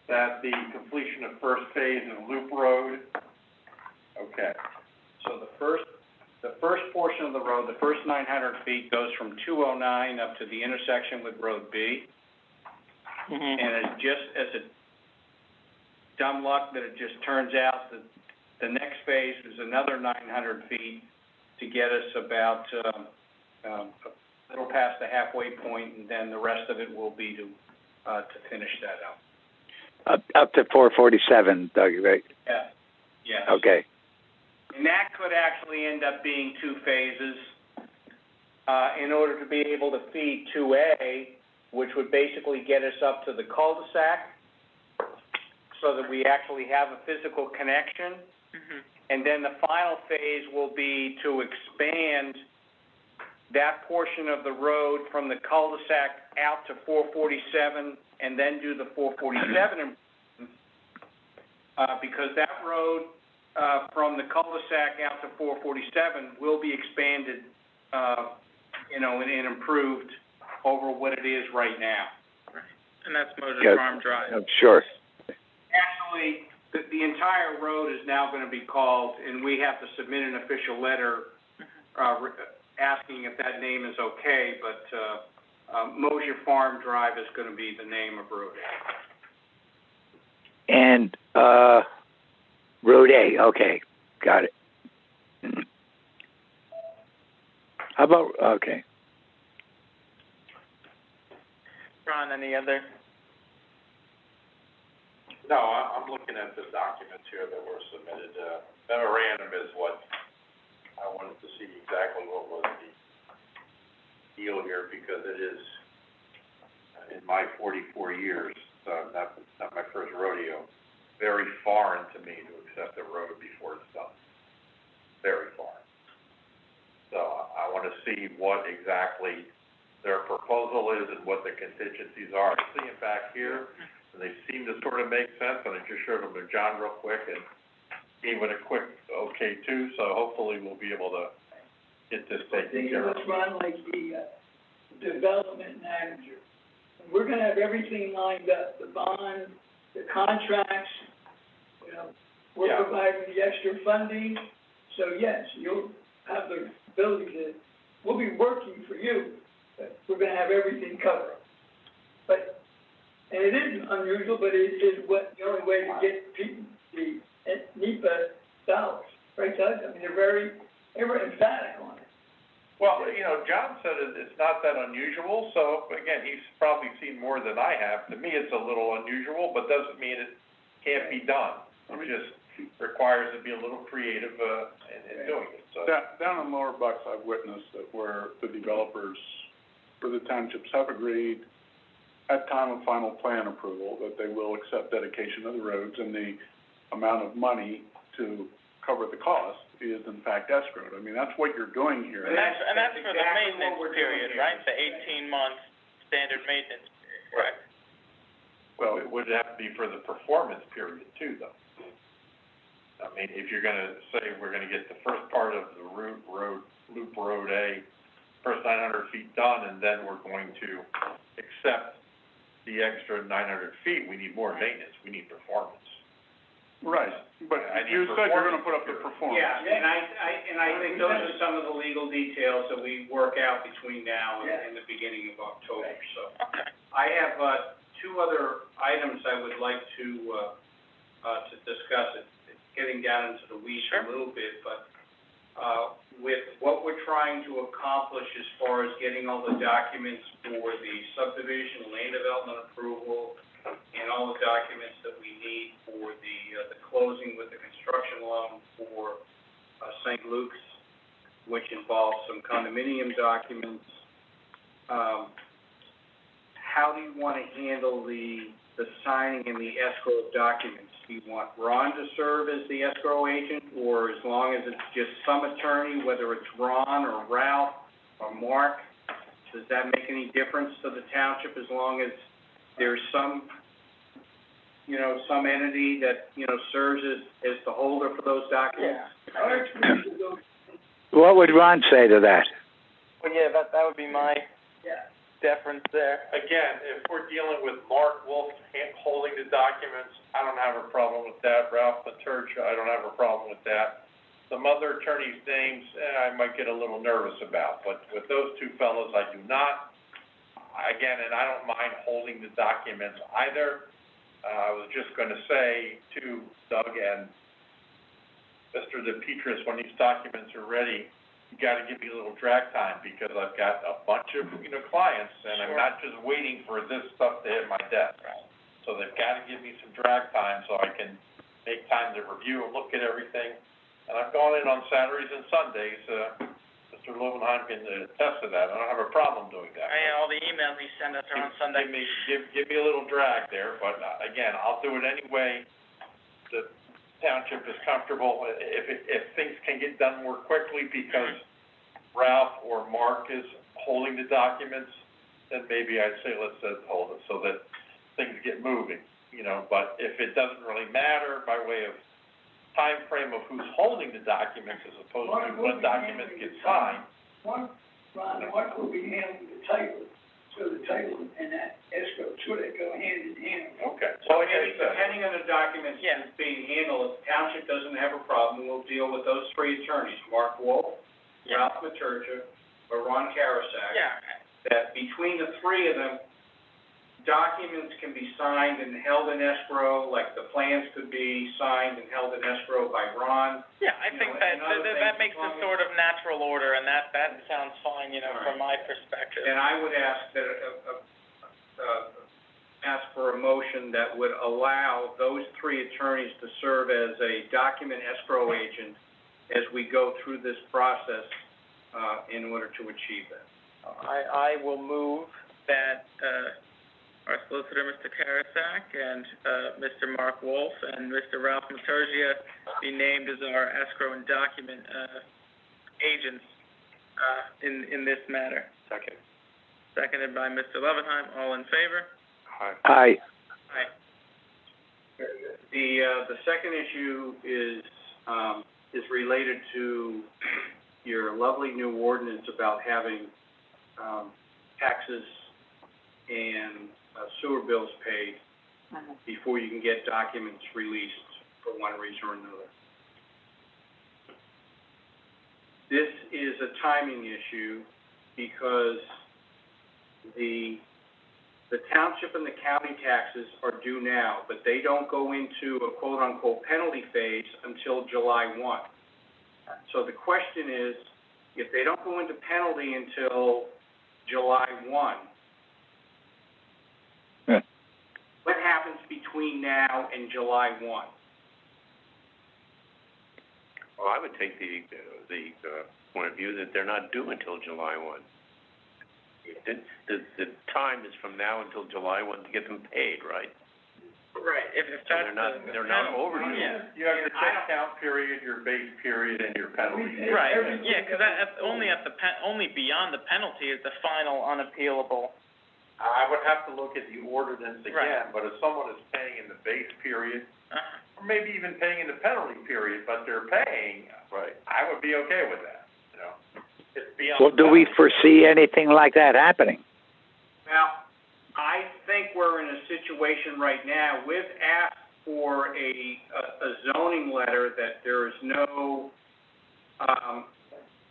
that the completion of first phase of Loop Road? Okay. So the first portion of the road, the first 900 feet goes from 209 up to the intersection with Road B. Mm-hmm. And it's just as a dumb luck that it just turns out that The next phase is another 900 feet to get us about, a little past the halfway point, and then the rest of it will be to finish that up. Up to 447, Doug, right? Yeah. Yes. Okay. And that could actually end up being two phases, in order to be able to feed 2A, which would basically get us up to the cul-de-sac, so that we actually have a physical connection. Mm-hmm. And then the final phase will be to expand that portion of the road from the cul-de-sac out to 447, and then do the 447, because that road, from the cul-de-sac out to 447 will be expanded, and improved over what it is right now. Right. And that's Moses Good. Farm Drive. Sure. Actually, the entire road is now going to be called, and we have to submit an official letter, asking if that name is okay, but, Mosier Farm Drive is going to be the name of Road A. And, Road A, okay, got it. How about, okay. Ron, any other? No, I'm looking at the documents here that were submitted. Memorandum is what I wanted to see exactly what was the deal here, because it is, in my 44 years, not my first rodeo, very foreign to me to accept a road before it's done. Very foreign. So I want to see what exactly their proposal is and what the contingencies are. I see it back here, and they seem to sort of make sense, and I just showed them to John real quick, and gave it a quick okay too, so hopefully we'll be able to get this taken care of. Let's run like the development manager. We're gonna have everything lined up, the bond, the contracts, we're Yeah. providing the extra funding. So yes, you'll have the ability to, we'll be working for you, but we're gonna have everything covered. But, and it is unusual, but it is the only way to get people, the NEPA dollars, right, Doug? I mean, they were emphatic on it. Well, John said it's not that unusual, so again, he's probably seen more than I have. To me, it's a little unusual, but doesn't mean it can't be done. It just requires to be a little creative, in doing it, so. Down in Lower Bucks, I've witnessed that where the developers for the townships have agreed at time of final plan approval that they will accept dedication of the roads, and the amount of money to cover the cost is in fact escrowed. I mean, that's what you're doing here. And that's for the exactly maintenance what we're period, doing right? The 18-month standard maintenance period, correct? Well, it would have to be for the performance period too, though. I mean, if you're gonna say we're gonna get the first part of the Loop Road A, first 900 feet done, and then we're going to accept the extra 900 feet, we need more maintenance, we need performance. Right, but you said you're gonna put up the performance. Yeah, and I think those are some of the legal details that we work out between now and the beginning of October, so. Okay. I have, two other items I would like to discuss. It's getting down into the weeds a little bit, but, with what we're trying to accomplish as far as getting all the documents for the subdivision, land development approval, and all the documents that we need for the closing with the construction loan for, St. Luke's, which involves some condominium documents. How do you want to handle the signing and the escrow documents? Do you want Ron to serve as the escrow agent, or as long as it's just some attorney, whether it's Ron or Ralph or Mark? Does that make any difference to the township as long as there's some entity that, serves as the holder for those documents? Yeah. What would Ron say to that? Well, yeah, that would be my deference there. Again, if we're dealing with Mark Wolf holding the documents, I don't have a problem with that. Ralph Maturcha, I don't have a problem with that. Some other attorneys' names, I might get a little nervous about, but with those two fellows, I do not. Again, and I don't mind holding the documents either. I was just gonna say to Doug and Mr. DePietris, when these documents are ready, you gotta give me a little drag time, because I've got a bunch of, clients, and I'm not just waiting for this stuff to hit my desk. So they've gotta give me some drag time so I can make time to review and look at everything. And I've gone in on Saturdays and Sundays, Mr. Lovenheim can attest to that. I don't have a problem doing that. All the emails he sent us are on Sunday. Give me a little drag there, but again, I'll do it any way the township is comfortable. If things can get done more quickly because Ralph or Mark is holding the documents, then maybe I'd say let's hold it so that things get moving, but if it doesn't really matter by way of time frame of who's holding the documents as opposed to when documents get signed. Mark will be handling the title, so the title and that escrow, so they go hand in hand. Okay. So maybe depending on the documents that's being handled, if the township doesn't have a problem, we'll deal with those three attorneys, Mark Wolf, Ralph Maturgia, or Ron Karasak. Yeah. That between the three of them, documents can be signed and held in escrow, like the plans could be signed and held in escrow by Ron. Yeah, I think that makes a sort of natural order, and that sounds fine, from my perspective. And I would ask that, ask for a motion that would allow those three attorneys to serve as a document escrow agent as we go through this process, in order to achieve that. I will move that, our solicitor, Mr. Karasak, and, Mr. Mark Wolf, and Mr. Ralph Maturgia be named as our escrow and document, agents, in this matter. Second. Seconded by Mr. Levenheim. All in favor? Aye. Aye. The second issue is related to your lovely new ordinance about having, taxes and sewer bills paid before you can get documents released for one reason or another. This is a timing issue because the township and the county taxes are due now, but they don't go into a quote-unquote penalty phase until July 1. So the question is, if they don't go into penalty until July 1, what happens between now and July 1? Well, I would take the point of view that they're not due until July 1. The time is from now until July 1 to get them paid, right? Right. If So that's they're not overdue. Yeah. You have your discount period, your base period, and your penalty. Right. Yeah, because only beyond the penalty is the final unappealable. I would have to look at the ordinance again, Right. but if someone is paying in the base period, or maybe even paying in the penalty period, but they're paying, Right. I would be okay with that, It's beyond. Well, do we foresee anything like that happening? Now, I think we're in a situation right now, we've asked for a zoning letter that there is no,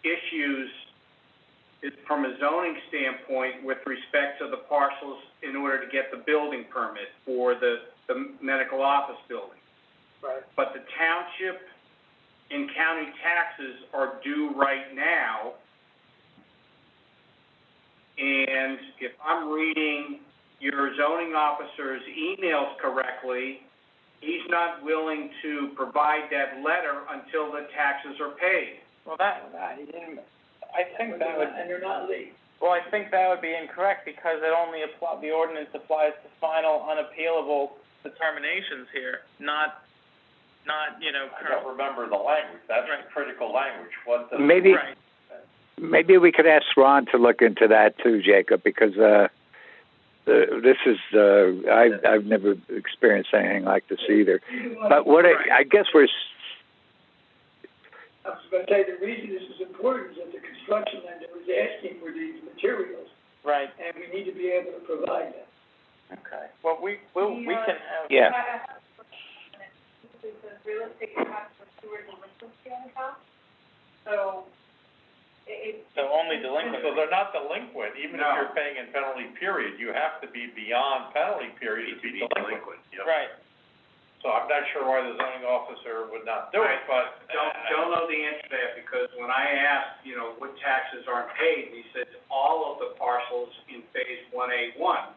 issues from a zoning standpoint with respect to the parcels in order to get the building permit for the medical office building. Right. But the township and county taxes are due right now. And if I'm reading your zoning officer's emails correctly, he's not willing to provide that letter until the taxes are paid. Well, I think that would. And they're not late. Well, I think that would be incorrect because the ordinance applies to final unappealable determinations here, not I don't remember the language, that's Right. the critical language, what the. Maybe, Right. maybe we could ask Ron to look into that too, Jacob, because, this is, I've never experienced anything like this either. But what I guess I was going to say, the reason this is important is that the construction lender is asking for these materials, Right. and we need to be able to provide them. Okay. Well, we can have. Yeah. This is real estate tax for sewer delinquency account, so So only delinquent. So they're not delinquent, even if No. you're paying in penalty period, you have to be beyond penalty period to be delinquent. Right. So I'm not sure why the zoning officer would not do it, but. Don't know the answer to that, because when I asked, what taxes aren't paid, he said all of the parcels in phase 1A1.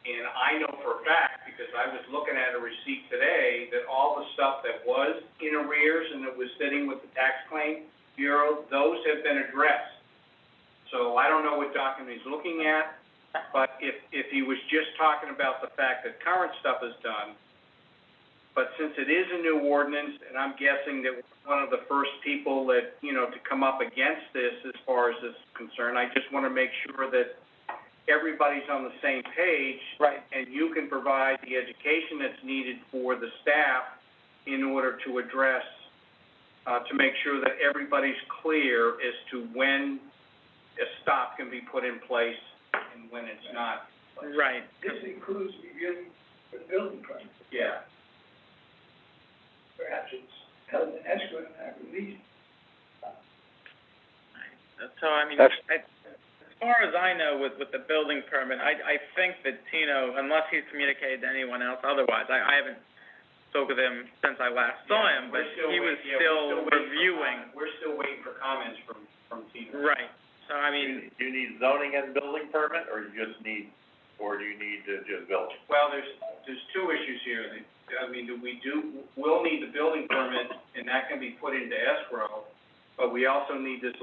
And I know for a fact, because I was looking at a receipt today, that all the stuff that was in arrears and that was sitting with the tax claim bureau, those have been addressed. So I don't know what document he's looking at, but if he was just talking about the fact that current stuff is done, but since it is a new ordinance, and I'm guessing that one of the first people that, to come up against this as far as this is concerned, I just want to make sure that everybody's on the same page. Right. And you can provide the education that's needed for the staff in order to address, to make sure that everybody's clear as to when a stop can be put in place and when it's not. Right. This includes reviewing the building permit. Yeah. Perhaps it's held in escrow and not released. So, I mean, That's- as far as I know, with the building permit, I think that Tino, unless he's communicated to anyone else otherwise, I haven't spoken with him since I last saw him, but he was still reviewing. We're still waiting for comments from Tino. Right. So, I mean. Do you need zoning and building permit, or do you need just building? Well, there's two issues here. We'll need the building permit, and that can be put into escrow, but we also need the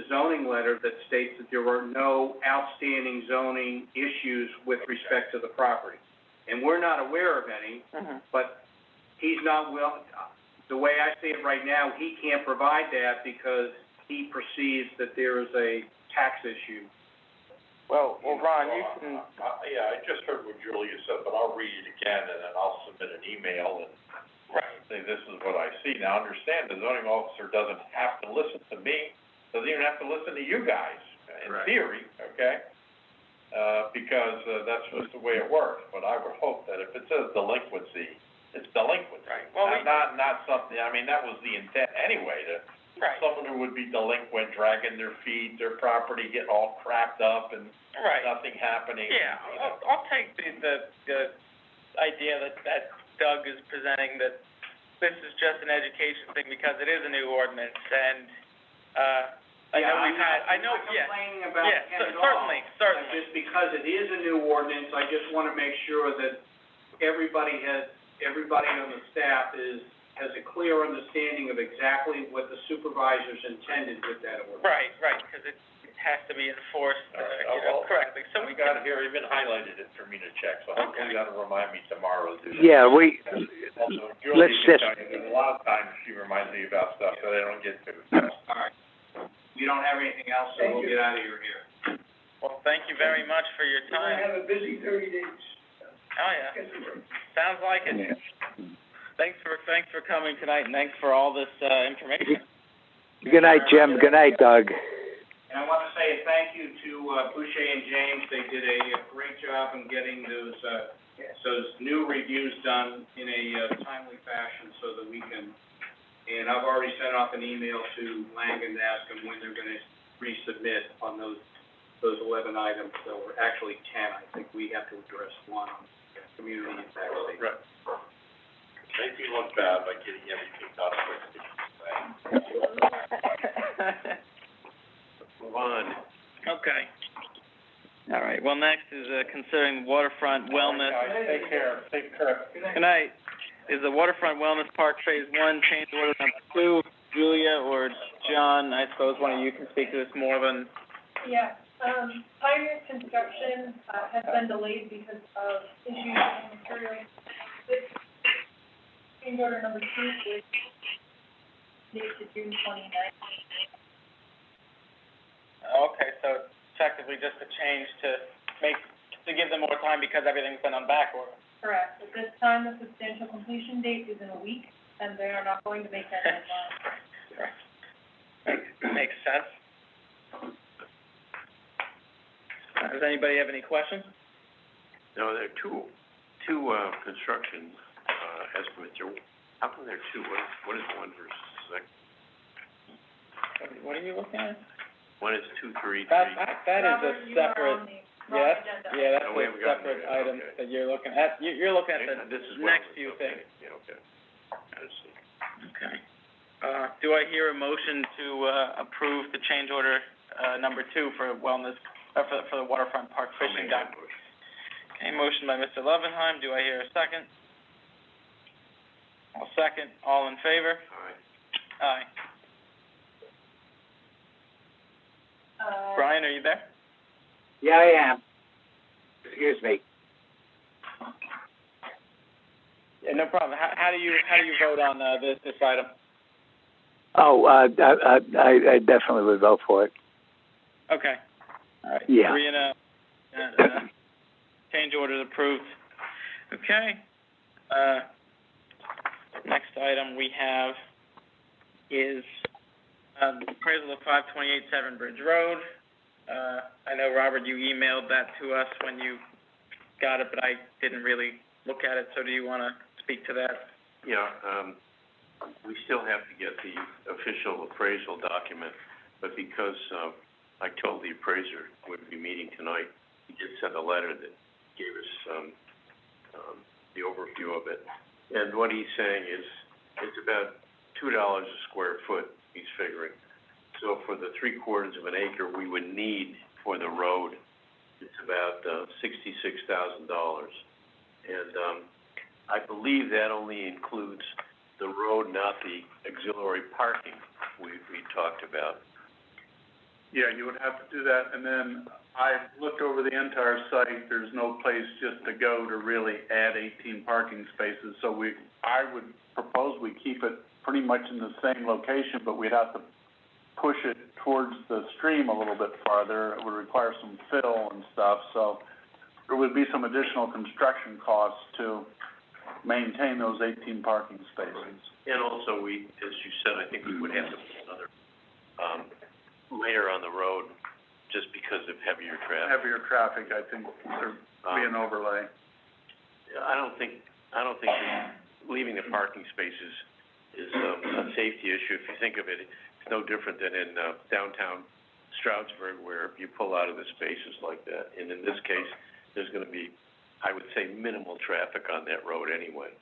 zoning letter that states that there are no outstanding zoning issues with respect to the property. And we're not aware of any, but he's not the way I see it right now, he can't provide that because he perceives that there is a tax issue. Well, Ron, you can. Yeah, I just heard what Julia said, but I'll read it again, and then I'll submit an email and say, this is what I see. Now, understand, the zoning officer doesn't have to listen to me, doesn't even have to listen to you guys, in theory, okay? Because, that's just the way it works, but I would hope that if it says delinquency, it's delinquency. Right. Well, not something, I mean, that was the intent anyway, someone who would be delinquent, dragging their feet, their property, getting all crapped up and nothing happening. Yeah, I'll take the idea that Doug is presenting, that this is just an education thing because it is a new ordinance, and, I know we've had, I'm not complaining about it at all. Certainly. Just because it is a new ordinance, I just want to make sure that everybody on the staff has a clear understanding of exactly what the supervisors intended with that ordinance. Right, because it has to be enforced, correctly. So we got it here, even highlighted it for me to check, so hopefully that'll remind me tomorrow to do that. Yeah, Also, Julie let's can just, tell you, there's a lot of times she reminds me about stuff that I don't get to. All right. We don't have anything else, so we'll get out of here. Well, thank you very much for your We're gonna time. have a busy 30 days. Oh, yeah. Sounds like it. Thanks for coming tonight, and thanks for all this, information. good night, Jim, good night, Doug. And I want to say thank you to Boucher and James. They did a great job in getting those new reviews done in a timely fashion so that we can, and I've already sent off an email to Langen to ask them when they're going to resubmit on those 11 items. So we're actually 10. I think we have to address one on community impact statement. Right. Make me look bad by getting everything done quickly. Move on. Okay. All right, well, next is, considering waterfront wellness. Guys, take care. Good night. Is the Waterfront Wellness Park Phase 1 change order number 2? Julia or John, I suppose one of you can speak to this more than. Yeah, Pioneer Construction, has been delayed because of issues in materials. This change order number 2 is dated to June 29th. Okay, so effectively just a change to give them more time because everything's been on back order. Correct. At this time, the substantial completion date is in a week, and they are not going to make that deadline. Makes sense. Does anybody have any questions? No, there are two construction, estimates. How come there are two? What is one versus the second? What are you looking at? One is 233. That is a Robert, you are separate. on the wrong Yes, agenda. yeah, that's No, we a haven't gotten separate there yet. item Okay. that you're looking at. You're looking at the This is where next we're- few okay. things. Yeah, okay. I see. Okay. Do I hear a motion to, approve the change order, number 2 for wellness, for the waterfront park I'll fishing make dock? that motion. Okay, motion by Mr. Levenheim. Do I hear a second? I'll second. All in favor? All right. Aye. Brian, are you there? Yeah, I am. Excuse me. Yeah, no problem. How do you vote on, this item? Oh, I definitely would vote for it. Okay. All right. Yeah. 3-0. Change order is approved. Okay. Next item we have is, appraisal of 528 Severn Bridge Road. I know, Robert, you emailed that to us when you got it, but I didn't really look at it, so do you want to speak to that? Yeah, we still have to get the official appraisal document, but because, I told the appraiser we'd be meeting tonight, he did send a letter that gave us, the overview of it. And what he's saying is, it's about $2 a square foot, he's figuring. So for the 3/4 of an acre we would need for the road, it's about, $66,000. And, I believe that only includes the road, not the auxiliary parking we talked about. Yeah, you would have to do that, and then I looked over the entire site, there's no place just to go to really add 18 parking spaces, so I would propose we keep it pretty much in the same location, but we'd have to push it towards the stream a little bit farther. It would require some fill and stuff, so there would be some additional construction costs to maintain those 18 parking spaces. And also we, as you said, I think we would have to put another, layer on the road just because of heavier traffic. Heavier traffic, I think there'd be an overlay. I don't think leaving the parking spaces is a safety issue. If you think of it, it's no different than in downtown Stroudsburg where you pull out of the spaces like that. And in this case, there's going to be, I would say, minimal traffic on that road anyway.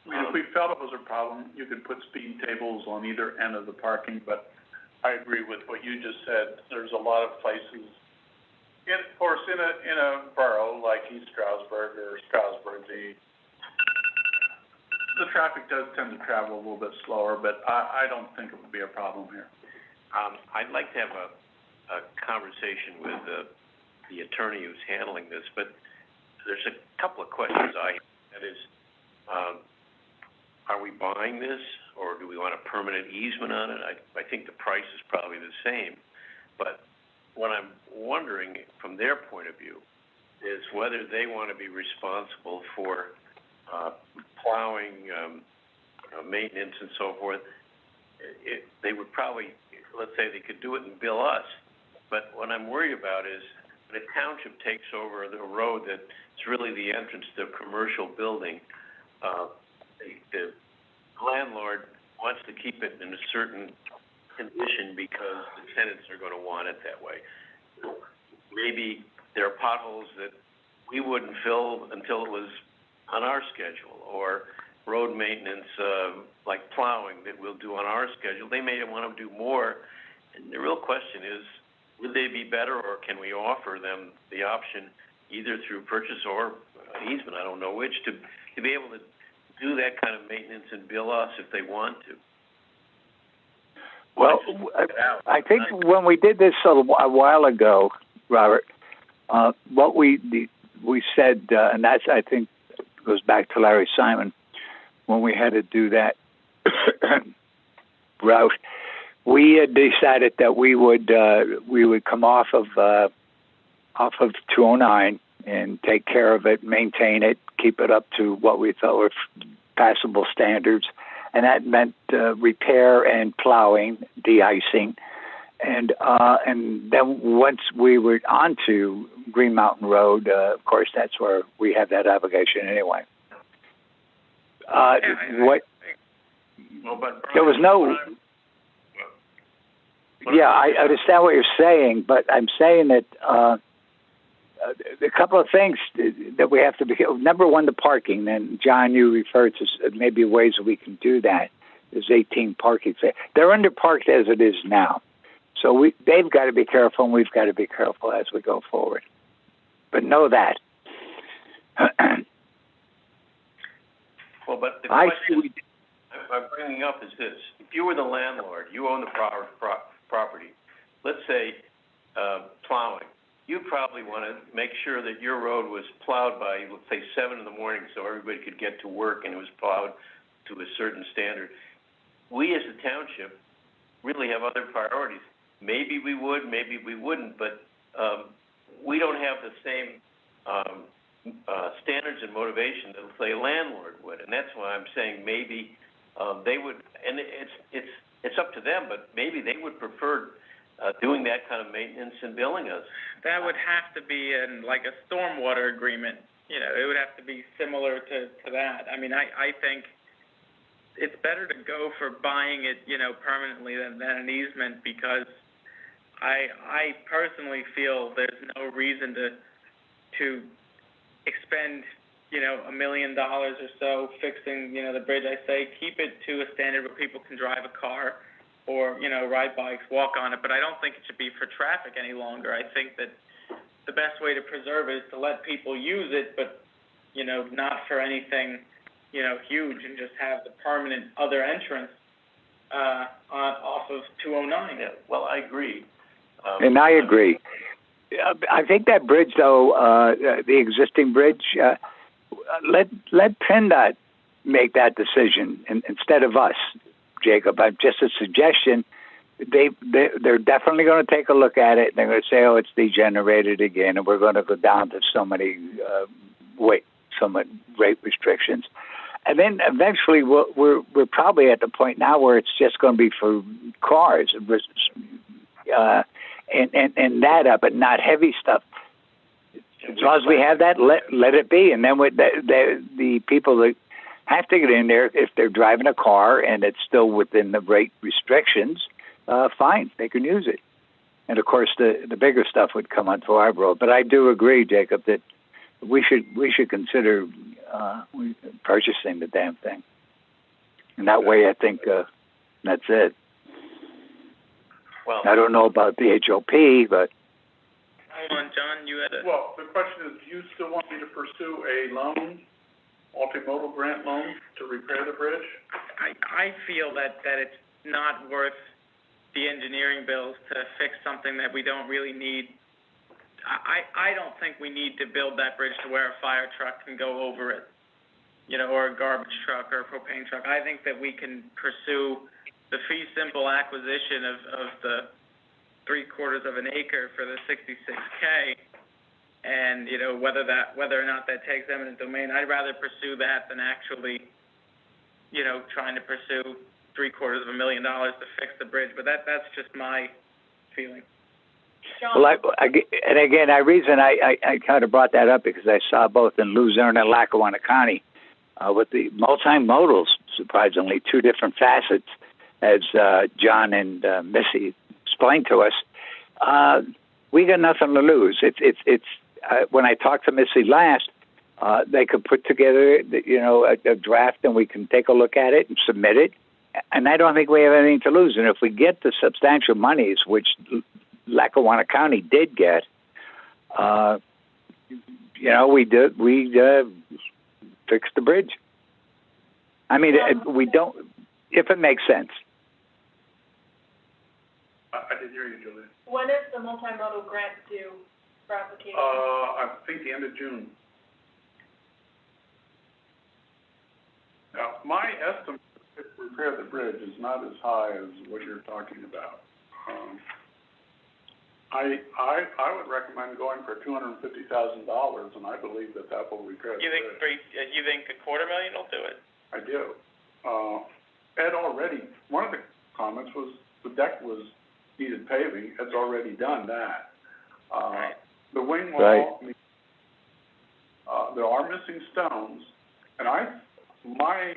I mean, if we felt it was a problem, you could put speed tables on either end of the parking, but I agree with what you just said. There's a lot of places, of course, in a borough like East Stroudsburg or Stroudsburg, the traffic does tend to travel a little bit slower, but I don't think it would be a problem here. I'd like to have a conversation with the attorney who's handling this, but there's a couple of questions I have. That is, are we buying this, or do we want a permanent easement on it? I think the price is probably the same, but what I'm wondering from their point of view is whether they want to be responsible for plowing, maintenance and so forth. They would probably, let's say they could do it and bill us, but what I'm worried about is when a township takes over the road that's really the entrance to a commercial building, the landlord wants to keep it in a certain condition because the tenants are going to want it that way. Maybe there are potholes that we wouldn't fill until it was on our schedule, or road maintenance, like plowing that we'll do on our schedule. They may want to do more, and the real question is, would they be better, or can we offer them the option either through purchase or easement, I don't know which, to be able to do that kind of maintenance and bill us if they want to? Well, I think when we did this a while ago, Robert, what we said, and that's, I think, goes back to Larry Simon, when we had to do that route, we had decided that we would come off of 209 and take care of it, maintain it, keep it up to what we thought were passable standards, and that meant repair and plowing, de-icing, and then once we were onto Green Mountain Road, of course, that's where we have that obligation anyway. There was no. Yeah, I understand what you're saying, but I'm saying that a couple of things that we have to be. Number one, the parking. And John, you referred to maybe ways that we can do that. There's 18 parking. They're underparked as it is now, so they've got to be careful, and we've got to be careful as we go forward. But know that. Well, but the question I'm bringing up is this: if you were the landlord, you own the property. Let's say plowing. You probably want to make sure that your road was plowed by, let's say, 7 in the morning, so everybody could get to work and it was plowed to a certain standard. We as a township really have other priorities. Maybe we would, maybe we wouldn't, but we don't have the same standards and motivation that, say, a landlord would, and that's why I'm saying maybe they would. And it's up to them, but maybe they would prefer doing that kind of maintenance and billing us. That would have to be in like a stormwater agreement. You know, it would have to be similar to that. I mean, I think it's better to go for buying it, you know, permanently than an easement, because I personally feel there's no reason to expend, you know, $1 million or so fixing, you know, the bridge. I say keep it to a standard where people can drive a car or, you know, ride bikes, walk on it, but I don't think it should be for traffic any longer. I think that the best way to preserve it is to let people use it, but, you know, not for anything, you know, huge, and just have the permanent other entrance off of 209. Yeah, well, I agree. And I agree. I think that bridge, though, the existing bridge, let PennDOT make that decision instead of us, Jacob. Just a suggestion. They're definitely going to take a look at it. They're going to say, "Oh, it's degenerated again, and we're going to go down to so many rate restrictions." And then eventually, we're probably at the point now where it's just going to be for cars, and that up, but not heavy stuff. As long as we have that, let it be. And then with the people that have to get in there, if they're driving a car and it's still within the rate restrictions, fine, they can use it. And of course, the bigger stuff would come onto our road. But I do agree, Jacob, that we should consider purchasing the damn thing. And that way, I think that's it. Well, I don't know about the HOP, but. Hold on, John, you had a... Well, the question is, do you still want me to pursue a loan, multimodal grant loan, to repair the bridge? I feel that it's not worth the engineering bills to fix something that we don't really need. I don't think we need to build that bridge to where a fire truck can go over it, you know, or a garbage truck or a propane truck. I think that we can pursue the fee simple acquisition of the 3/4 of an acre for the $66K, and you know whether or not that takes eminent domain. I'd rather pursue that than actually, you know, trying to pursue $750,000 to fix the bridge. But that's just my feeling. Well, and again, I kind of brought that up because I saw both in Luzerne and Lackawanna County with the multimodals, surprisingly, two different facets, as John and Missy explained to us. We got nothing to lose. It's when I talked to Missy last, they could put together, you know, a draft, and we can take a look at it and submit it. And I don't think we have anything to lose. And if we get the substantial monies, which Lackawanna County did get, you know, we fixed the bridge. I mean, we don't, if it makes sense. I didn't hear you, Julie. When is the multimodal grant due for application? I think the end of June. Now, my estimate to repair the bridge is not as high as what you're talking about. I would recommend going for $250,000, and I believe that will repair the bridge. You think $250,000 will do it? I do. Ed already, one of the comments was the deck needed paving. It's already done that. Right. The wing wall, there are missing stones, and my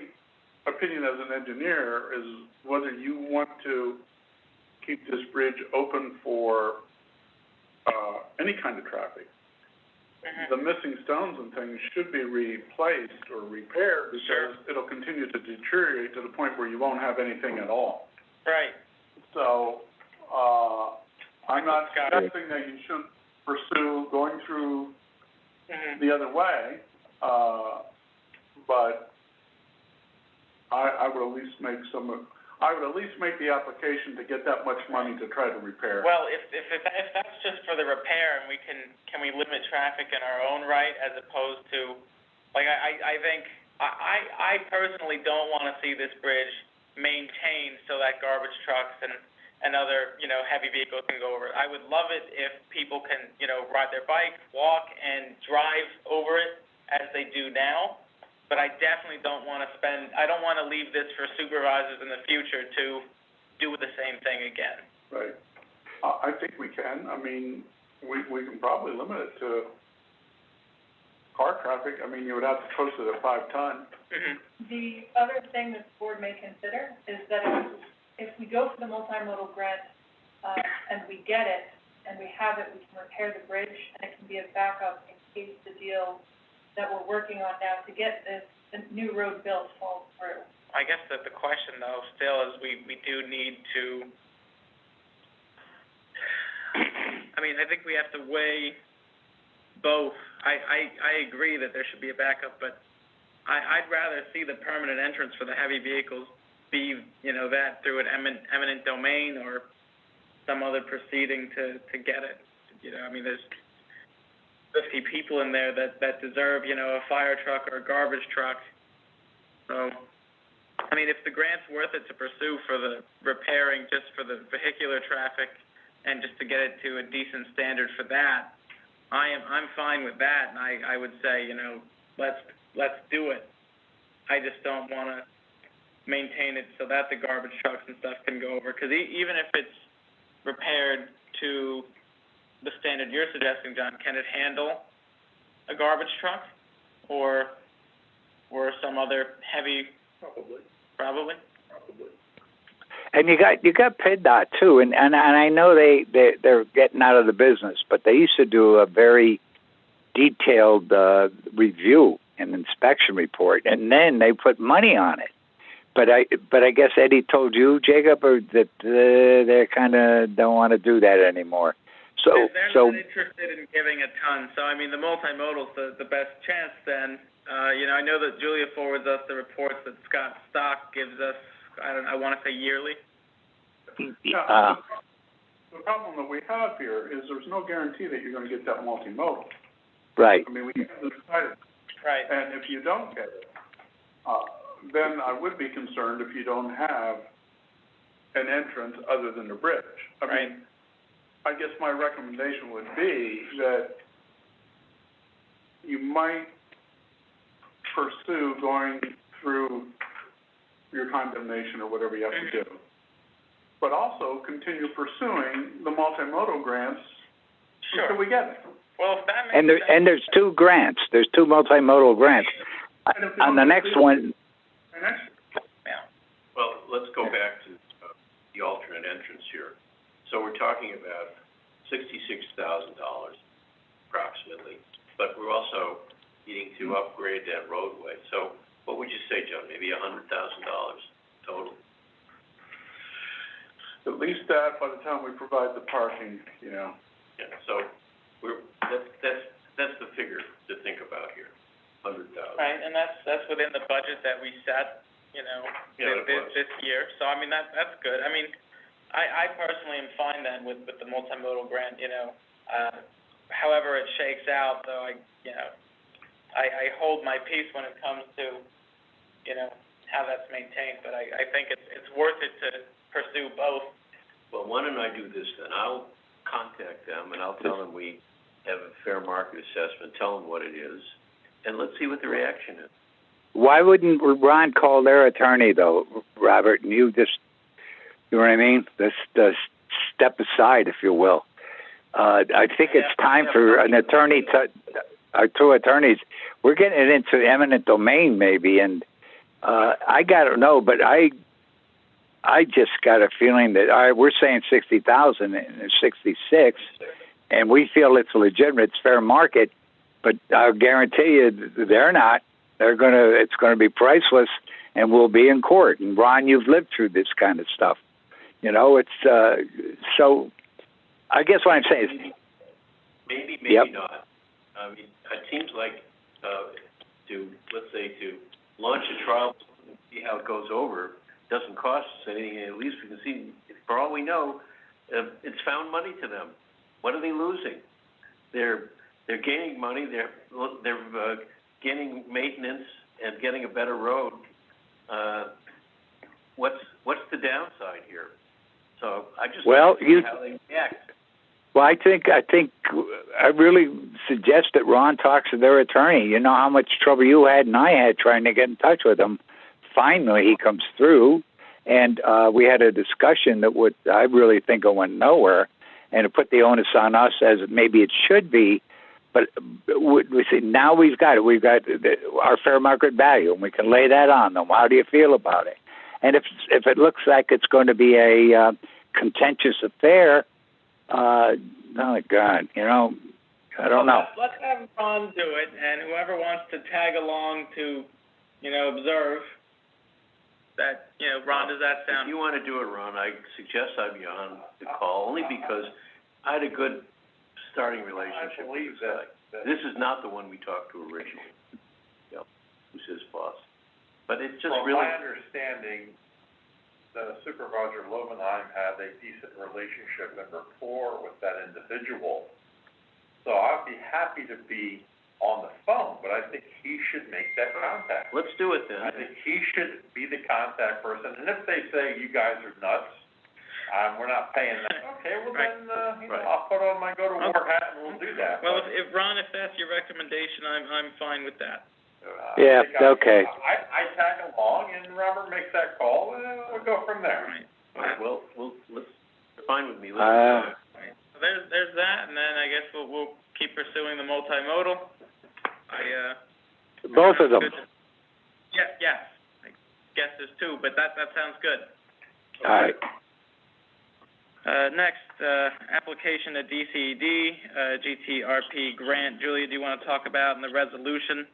opinion as an engineer is whether you want to keep this bridge open for any kind of traffic. the missing stones and things should be replaced or repaired because Sure. it'll continue to deteriorate to the point where you won't have anything at all. Right. So, I'm not Got it. suggesting that you shouldn't pursue going through Mhm. the other way, but I would at least make the application to get that much money to try to repair. Well, if that's just for the repair, and can we limit traffic in our own right as opposed to, like, I think, I personally don't want to see this bridge maintained so that garbage trucks and other, heavy vehicles can go over it. I would love it if people can, ride their bike, walk, and drive over it as they do now. But I definitely don't want to leave this for supervisors in the future to do the same thing again. Right. I think we can. I mean, we can probably limit it to car traffic. I mean, you would have to post it at 5 ton. Mhm. The other thing that the board may consider is that if we go for the multimodal grant, and we get it, and we have it, we can repair the bridge, and it can be a backup in case the deal that we're working on now to get the new road built falls through. I guess that the question, though, still is we do need to, I think we have to weigh both. I agree that there should be a backup, but I'd rather see the permanent entrance for the heavy vehicles be, that through an eminent domain or some other proceeding to get it. There's 50 people in there that deserve, a fire truck or a garbage truck. So, if the grant's worth it to pursue for the repairing, just for the vehicular traffic, and just to get it to a decent standard for that, I'm fine with that, and I would say, let's do it. I just don't want to maintain it so that the garbage trucks and stuff can go over, because even if it's repaired to the standard you're suggesting, John, can it handle a garbage truck or some other heavy? Probably. And you got PennDOT too, and I know they're getting out of the business, but they used to do a very detailed review and inspection report, and then they put money on it. But I guess Eddie told you, Jacob, or that they kind of don't want to do that anymore. So they're not interested in giving a ton. So the multimodal's the best chance. Then I know that Julia forwards us the reports that Scott Stock gives us. I want to say yearly. Yeah. The problem that we have here is there's no guarantee that you're going to get that multimodal. Right. We can't decide it. Right. And if you don't get it, then I would be concerned if you don't have an entrance other than the bridge. I guess my recommendation would be that you might pursue going through your condemnation or whatever you have to do, but also continue pursuing the multimodal grants until we get it. Well, if that makes sense. And there's 2 grants. There's 2 multimodal grants. On the next one. Yeah. Well, let's go back to the alternate entrance here. So we're talking about $66,000 approximately, but we're also needing to upgrade that roadway. So what would you say, John? Maybe $100,000 total? At least that by the time we provide the parking, Yeah, so that's the figure to think about here, 100,000. Right, and that's within the budget that we set, this year. So that's good. I personally am fine then with the multimodal grant. However it shakes out, though, I hold my peace when it comes to, how that's maintained. But I think it's worth it to pursue both. Well, why don't I do this then? I'll contact them and I'll tell them we have a fair market assessment, tell them what it is, and let's see what the reaction is. Why wouldn't Ron call their attorney, though, Robert, and you just, you know what I mean? Just step aside, if you will. I think it's time for an attorney to, 2 attorneys. We're getting it into eminent domain, maybe, and I gotta know, but I just got a feeling that we're saying 60,000 and it's 66, and we feel it's legitimate, it's fair market, But I'll guarantee you they're not. It's gonna be priceless, and we'll be in court. And Ron, you've lived through this kind of stuff. You know, it's so. I guess what I'm saying is maybe yep. not. I mean, it seems like to launch a trial and see how it goes over doesn't cost us anything. At least we can see. For all we know, it's found money to them. What are they losing? They're gaining money. They're gaining maintenance and getting a better road. What's the downside here? So I just want to see how they react. Well, I think I really suggest that Ron talks to their attorney. You know how much trouble you had and I had trying to get in touch with him. Finally, he comes through, and we had a discussion that I really think it went nowhere, and it put the onus on us as maybe it should be. But we see now we've got it. We've got our fair market value, and we can lay that on them. How do you feel about it? And if it looks like it's going to be a contentious affair, oh God, you know, I don't know. Let's have Ron do it, and whoever wants to tag along to, you know, observe that, you know, Ron, does that sound? If you want to do it, Ron, I suggest I be on the call only because I had a good starting relationship with this guy. This is not the one we talked to originally. Yep, who's his boss. But it's just From really. my understanding, the Supervisor Lovenheim had a decent relationship and rapport with that individual. So I'd be happy to be on the phone, but I think he should make that contact. Let's do it then. I think he should be the contact person. And if they say you guys are nuts, we're not paying that. Okay, well right. then, I'll put on my go-to-war hat and we'll do that. Well, if Ron, if that's your recommendation, I'm fine with that. Yeah, okay. I tag along and Robert makes that call and we'll go from there. Right. Well, let's fine with me. Right. So there's that, and then I guess we'll keep pursuing the multimodal. Both of them. Yes. I guess there's two, but that sounds good. All right. Next, application to DCED, GTRP grant. Julia, do you want to talk about in the resolution?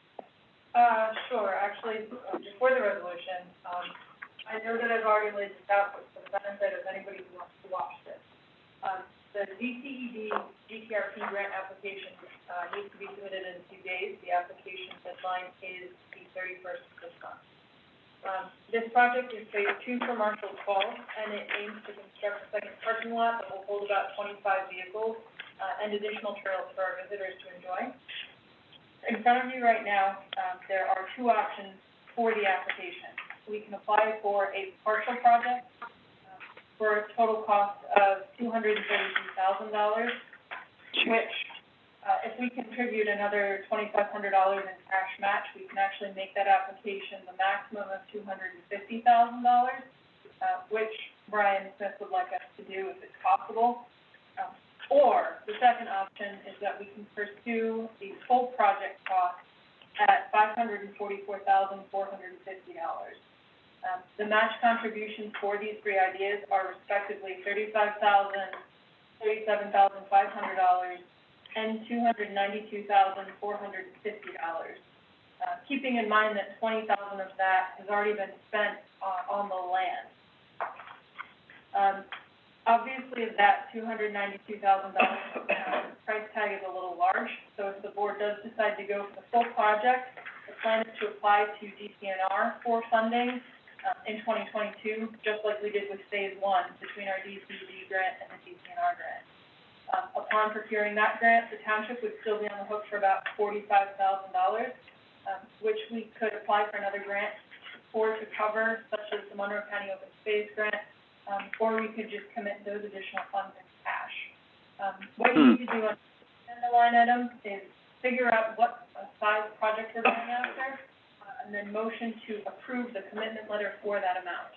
Sure. Actually, before the resolution, I know that I've already laid this out, but for the benefit of anybody who wants to watch this. The DCED GTRP grant application needs to be submitted in 2 days. The application deadline is the 31st of this month. This project is phase 2 for Marshall Falls, and it aims to construct a second parking lot that will hold about 25 vehicles and additional trails for our visitors to enjoy. In front of you right now, there are 2 options for the application. We can apply for a partial project for a total cost of $232,000, which, if we contribute another $2,500 in cash match, we can actually make that application the maximum of $250,000, which Brian Smith would like us to do if it's possible. Or the second option is that we can pursue the full project cost at $544,450. The match contributions for these 3 ideas are respectively $35,000, $37,500, and $292,450. Keeping in mind that $20,000 of that has already been spent on the land. Obviously, that $292,000 price tag is a little large, so if the board does decide to go for the full project, the plan is to apply to DCNR for funding in 2022, just like we did with phase 1 between our DCD grant and the DCNR grant. Upon procuring that grant, the township would still be on the hook for about $45,000, which we could apply for another grant for to cover, such as the Monroe County Open Space Grant, or we could just commit those additional funds in cash. What you need to do on the line item is figure out what size project we're going after, and then motion to approve the commitment letter for that amount.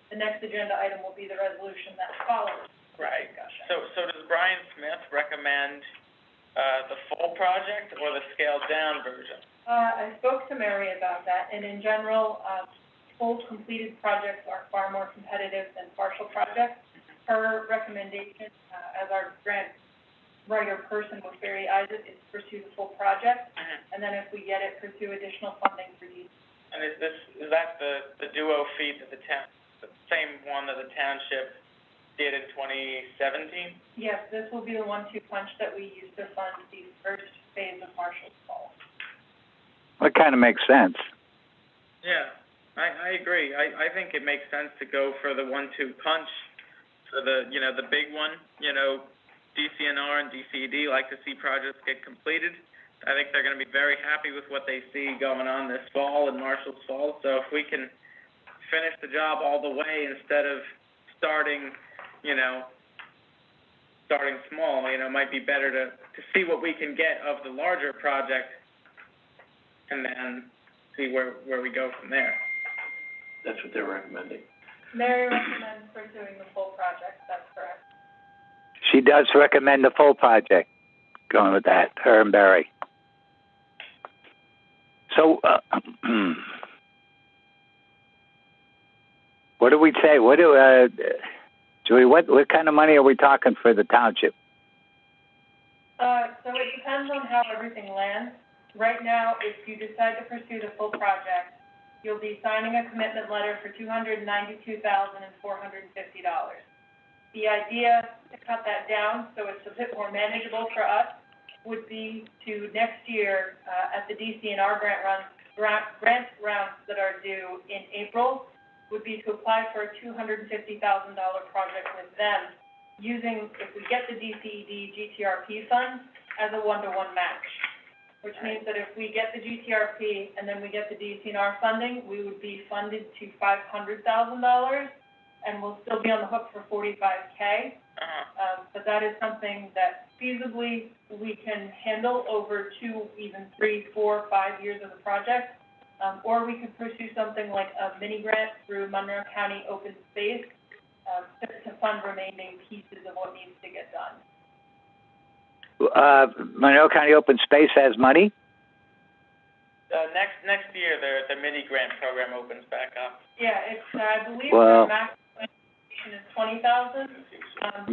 The next agenda item will be the resolution that follows. Right. So does Brian Smith recommend the full project or the scaled down version? I spoke to Mary about that, and in general, full completed projects are far more competitive than partial projects. Her recommendation, as our grant right or person with Barry Isaac is pursue the full project, and then if we get it, pursue additional funding for these. And is that the duo fee that the same one that the township did in 2017? Yes, this will be the 1-2 punch that we use to fund the first phase of Marshall's Falls. That kind of makes sense. Yeah, I agree. I think it makes sense to go for the 1-2 punch, for the big one. DCNR and DCED like to see projects get completed. I think they're going to be very happy with what they see going on this fall in Marshall's Falls. So if we can finish the job all the way instead of starting small, it might be better to see what we can get of the larger project and then see where we go from there. That's what they're recommending. Mary recommends pursuing the full project, that's correct. She does recommend the full project, going with that, her and Barry. So, what do we say? Julie, what kind of money are we talking for the township? So it depends on how everything lands. Right now, if you decide to pursue the full project, you'll be signing a commitment letter for $292,450. The idea to cut that down so it's a bit more manageable for us would be to next year, at the DCNR grant rounds that are due in April, would be to apply for a $250,000 project with them, using, if we get the DCED GTRP funds, as a 1-to-1 match. Which means that if we get the GTRP and then we get the DCNR funding, we would be funded to $500,000, and we'll still be on the hook for $45K. But that is something that feasibly we can handle over 2, even 3, 4, 5 years of the project. Or we could pursue something like a mini grant through Monroe County Open Space to fund remaining pieces of what needs to get done. Monroe County Open Space has money? Next year, the mini grant program opens back up. Yeah, it's, I believe the maximum is $20,000,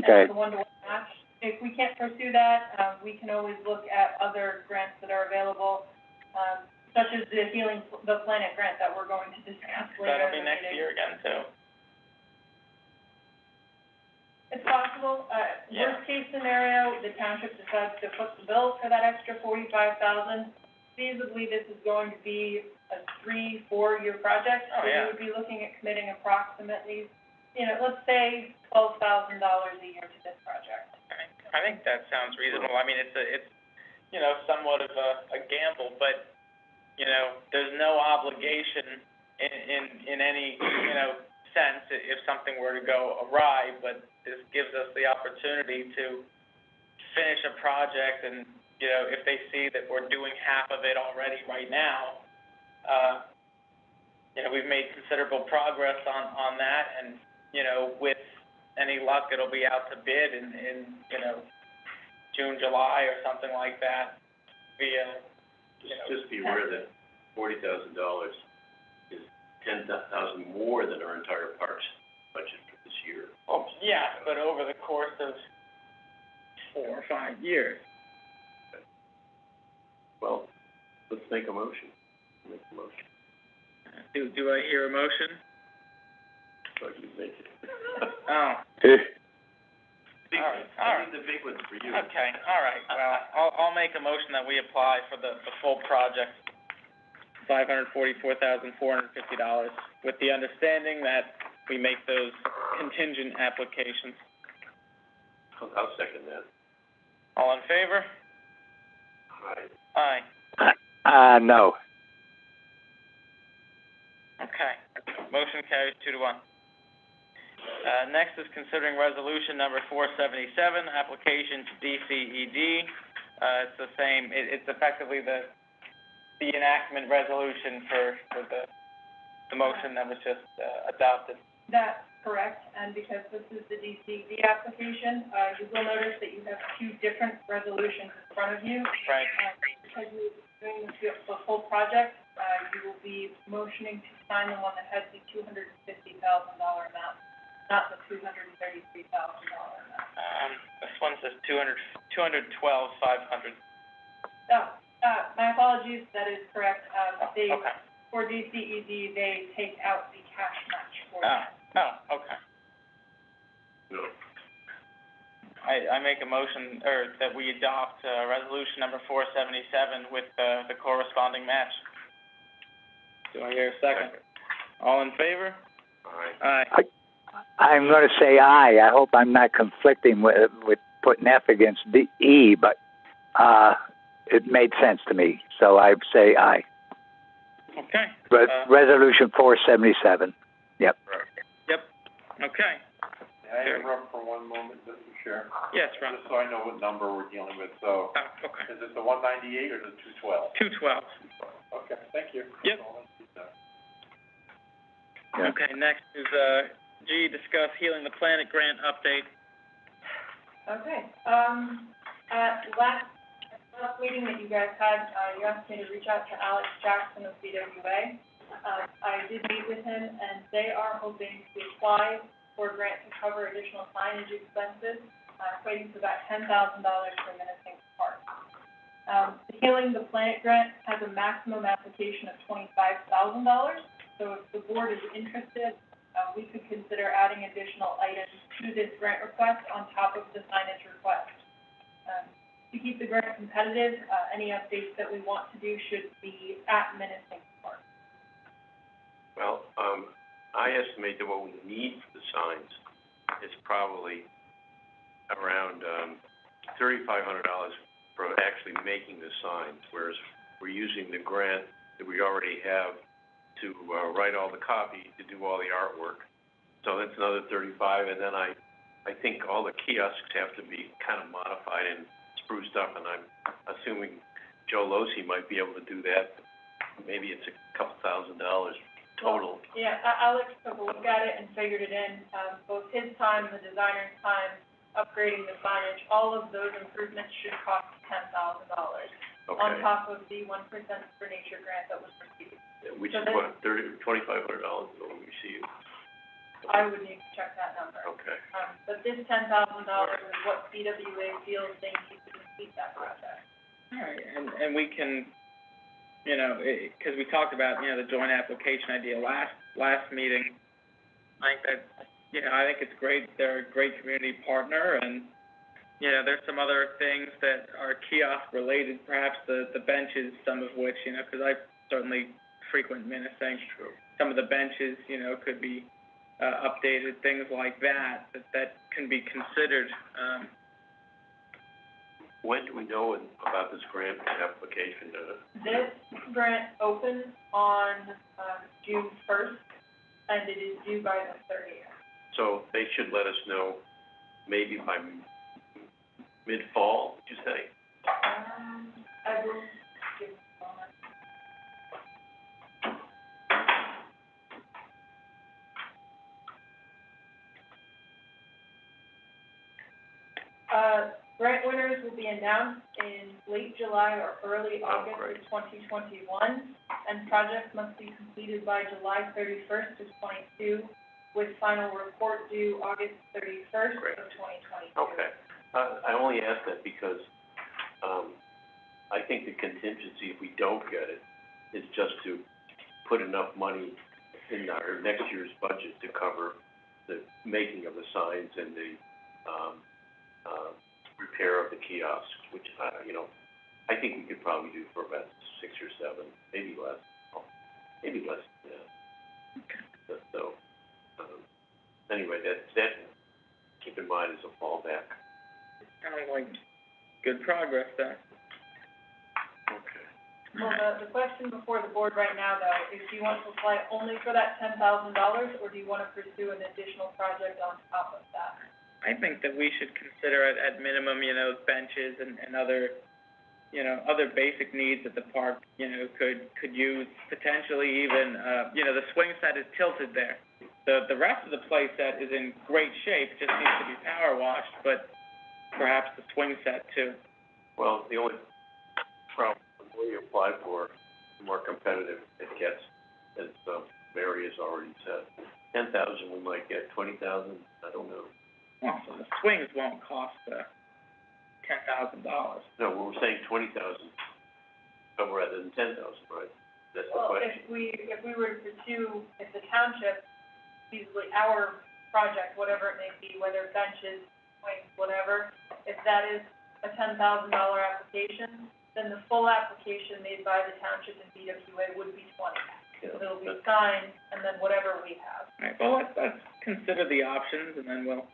okay. and the 1-to-1 match. If we can't pursue that, we can always look at other grants that are available, such as the Planet grant that we're going to discuss later. That'll be next year again, too. It's possible. Worst case scenario, the township decides to foot the bill for that extra $45,000. Feasibly, this is going to be a 3-4 year project. So we would be looking at committing approximately, let's say $12,000 a year to this project. I think that sounds reasonable. I mean, it's somewhat of a gamble, but there's no obligation in any sense if something were to go awry, but this gives us the opportunity to finish a project, and if they see that we're doing half of it already right now, we've made considerable progress on that, and with any luck, it'll be out to bid in June, July, or something like that. Just be aware that $40,000 is $10,000 more than our entire parks budget for this year. Oh, yeah, but over the course of 4 or 5 years. Well, let's make a motion. Do I hear a motion? So you make it. Oh. I need the big ones for you. Okay, all right. Well, I'll make a motion that we apply for the full project, $544,450, with the understanding that we make those contingent applications. I'll second that. All in favor? Aye. Aye. No. Okay. Motion carries 2-1. Next is considering resolution number 477, application to DCED. It's the same. It's effectively the enactment resolution for the motion that was just adopted. That's correct, and because this is the DCED application, you will notice that you have 2 different resolutions in front of you. Right. Because you're doing the full project, you will be motioning to sign the one that has the $250,000 amount, not the $233,000 amount. This one says 212,500. My apologies, that is correct. Okay. For DCED, they take out the cash match for that. Okay. No. I make a motion, or that we adopt, resolution number 477 with, the corresponding match. Do I hear a second? All in favor? Aye. Aye. I'm going to say aye. I hope I'm not conflicting with putting F against E, but it made sense to me, so I say aye. Okay. Resolution 477. Yep. Yep. Okay. May I interrupt for one moment, Mr. Chair? Yes, Ron. Just so I know what number we're dealing with, so, Okay. is it the 198 or the 212? 212. Okay, thank you. Yep. Yeah. Okay, next is, G, discuss Healing the Planet grant update. Okay, at last meeting that you guys had, you asked me to reach out to Alex Jackson of CWA. I did meet with him, and they are hoping to apply for a grant to cover additional signage expenses, equating to about $10,000 for Menacing Park. The Healing the Planet grant has a maximum application of $25,000, so if the board is interested, we could consider adding additional items to this grant request on top of the signage request. To keep the grant competitive, any updates that we want to do should be at Menacing Park. Well, I estimate that what we need for the signs is probably around, $3,500 for actually making the signs, whereas we're using the grant that we already have to, write all the copy, to do all the artwork. So that's another $35, and then I think all the kiosks have to be kind of modified and spruced up, and I'm assuming Joe Losi might be able to do that. Maybe it's a couple $1,000 total. Yeah, Alex took a look at it and figured it in, both his time, the designer's time, upgrading the signage, all of those improvements should cost $10,000. Okay. On top of the 1% for Nature grant that was received. Which So is what, $2,500 is what we received. I would need to check that number. Okay. But this $10,000 is what CWA feels they need to complete that project. All right, and we can, because we talked about, the joint application idea last meeting. I think that, I think it's great. They're a great community partner, and, there's some other things that are kiosk related, perhaps the benches, some of which, because I certainly frequent Menacing. True. Some of the benches, could be updated, things like that can be considered. When do we know about this grant application? This grant opens on, June 1st, and it is due by the 30th. So they should let us know maybe by mid-fall, would you say? I will give a moment. Grant winners will be announced in late July or early August of 2021, and projects must be completed by July 31st of 22, with final report due August 31st of 2022. Okay. I only ask that because, I think the contingency, if we don't get it, is just to put enough money in our next year's budget to cover the making of the signs and the, repair of the kiosks, which, I think we could probably do for about 6 or 7, maybe less. Yeah. So, anyway, that keep in mind as a fallback. Sounds like good progress there. Okay. Well, the question before the board right now, though, is do you want to apply only for that $10,000, or do you want to pursue an additional project on top of that? I think that we should consider at minimum, benches and other, other basic needs that the park, could use, potentially even, the swing set is tilted there. The rest of the play set is in great shape, just needs to be power washed, but perhaps the swing set too. Well, the only problem, the more you apply for, the more competitive it gets, as Mary has already said. 10,000 we might get, 20,000, I don't know. Well, so the swings won't cost, $10,000. No, we're saying 20,000, rather than 10,000, right? That's the Well, question. if we were to pursue, if the township, feasibly our project, whatever it may be, whether benches, swings, whatever, if that is a $10,000 application, then the full application made by the township and BWA would be 20. So it'll be signed, and then whatever we have. All right, well, let's consider the options, and then we'll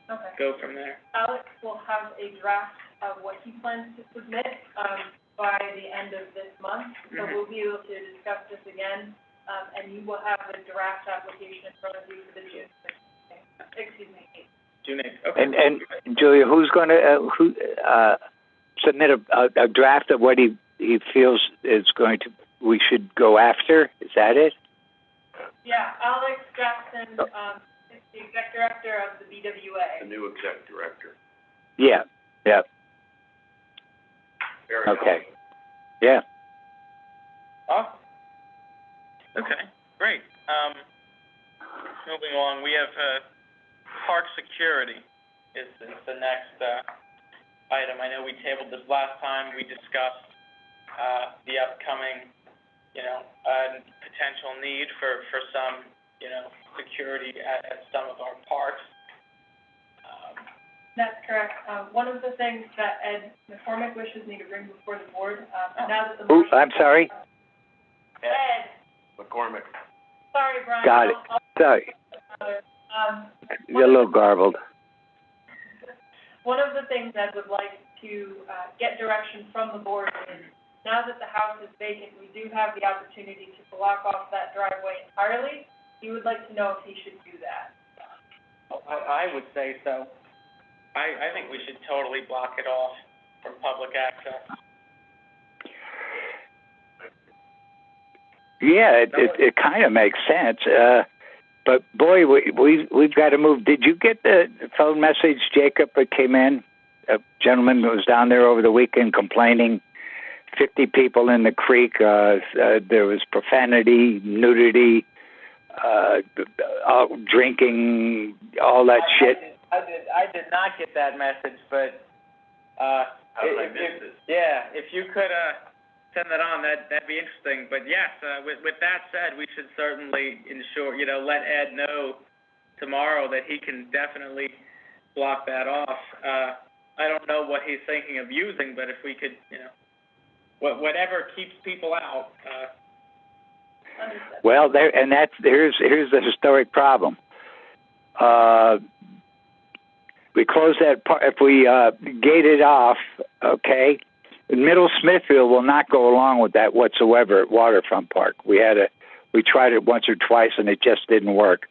Okay. go from there. Alex will have a draft of what he plans to submit, by the end of this month. So Mhm. we'll be able to discuss this again, and you will have a draft application in front of you for the June 8th. Okay. And Julia, who's going to submit a draft of what he feels is going to we should go after? Is that it? Yeah, Alex Jackson, is the exec director of the BWA. The new exec director. Yeah. Yeah. Very Okay. Yeah. Awesome. Okay, great. Moving along, we have, park security is the next, item. I know we tabled this last time. We discussed, the upcoming, potential need for some, security at some of our parks. That's correct. One of the things that Ed McCormick wishes me to bring before the board, now that the Ooh, marshal. I'm sorry. Ed, McCormick. sorry, Brian. Got it. Sorry. You're a little garbled. One of the things Ed would like to, get direction from the board is, now that the house is vacant, we do have the opportunity to block off that driveway entirely. He would like to know if he should do that. I would say so. I think we should totally block it off from public access. Yeah, it kind of makes sense. But boy, we've got to move. Did you get the phone message, Jacob, that came in? A gentleman was down there over the weekend complaining. 50 people in the creek. There was profanity, nudity, drinking, all that shit. I did not get that message, but How did I miss this? yeah, if you could send that on, that'd be interesting. But yes, with that said, we should certainly ensure, let Ed know tomorrow that he can definitely block that off. I don't know what he's thinking of using, but if we could, whatever keeps people out. Well, here's the historic problem. We close that part. If we gate it off, okay, Middle Smithfield will not go along with that whatsoever at Waterfront Park. We tried it once or twice and it just didn't work.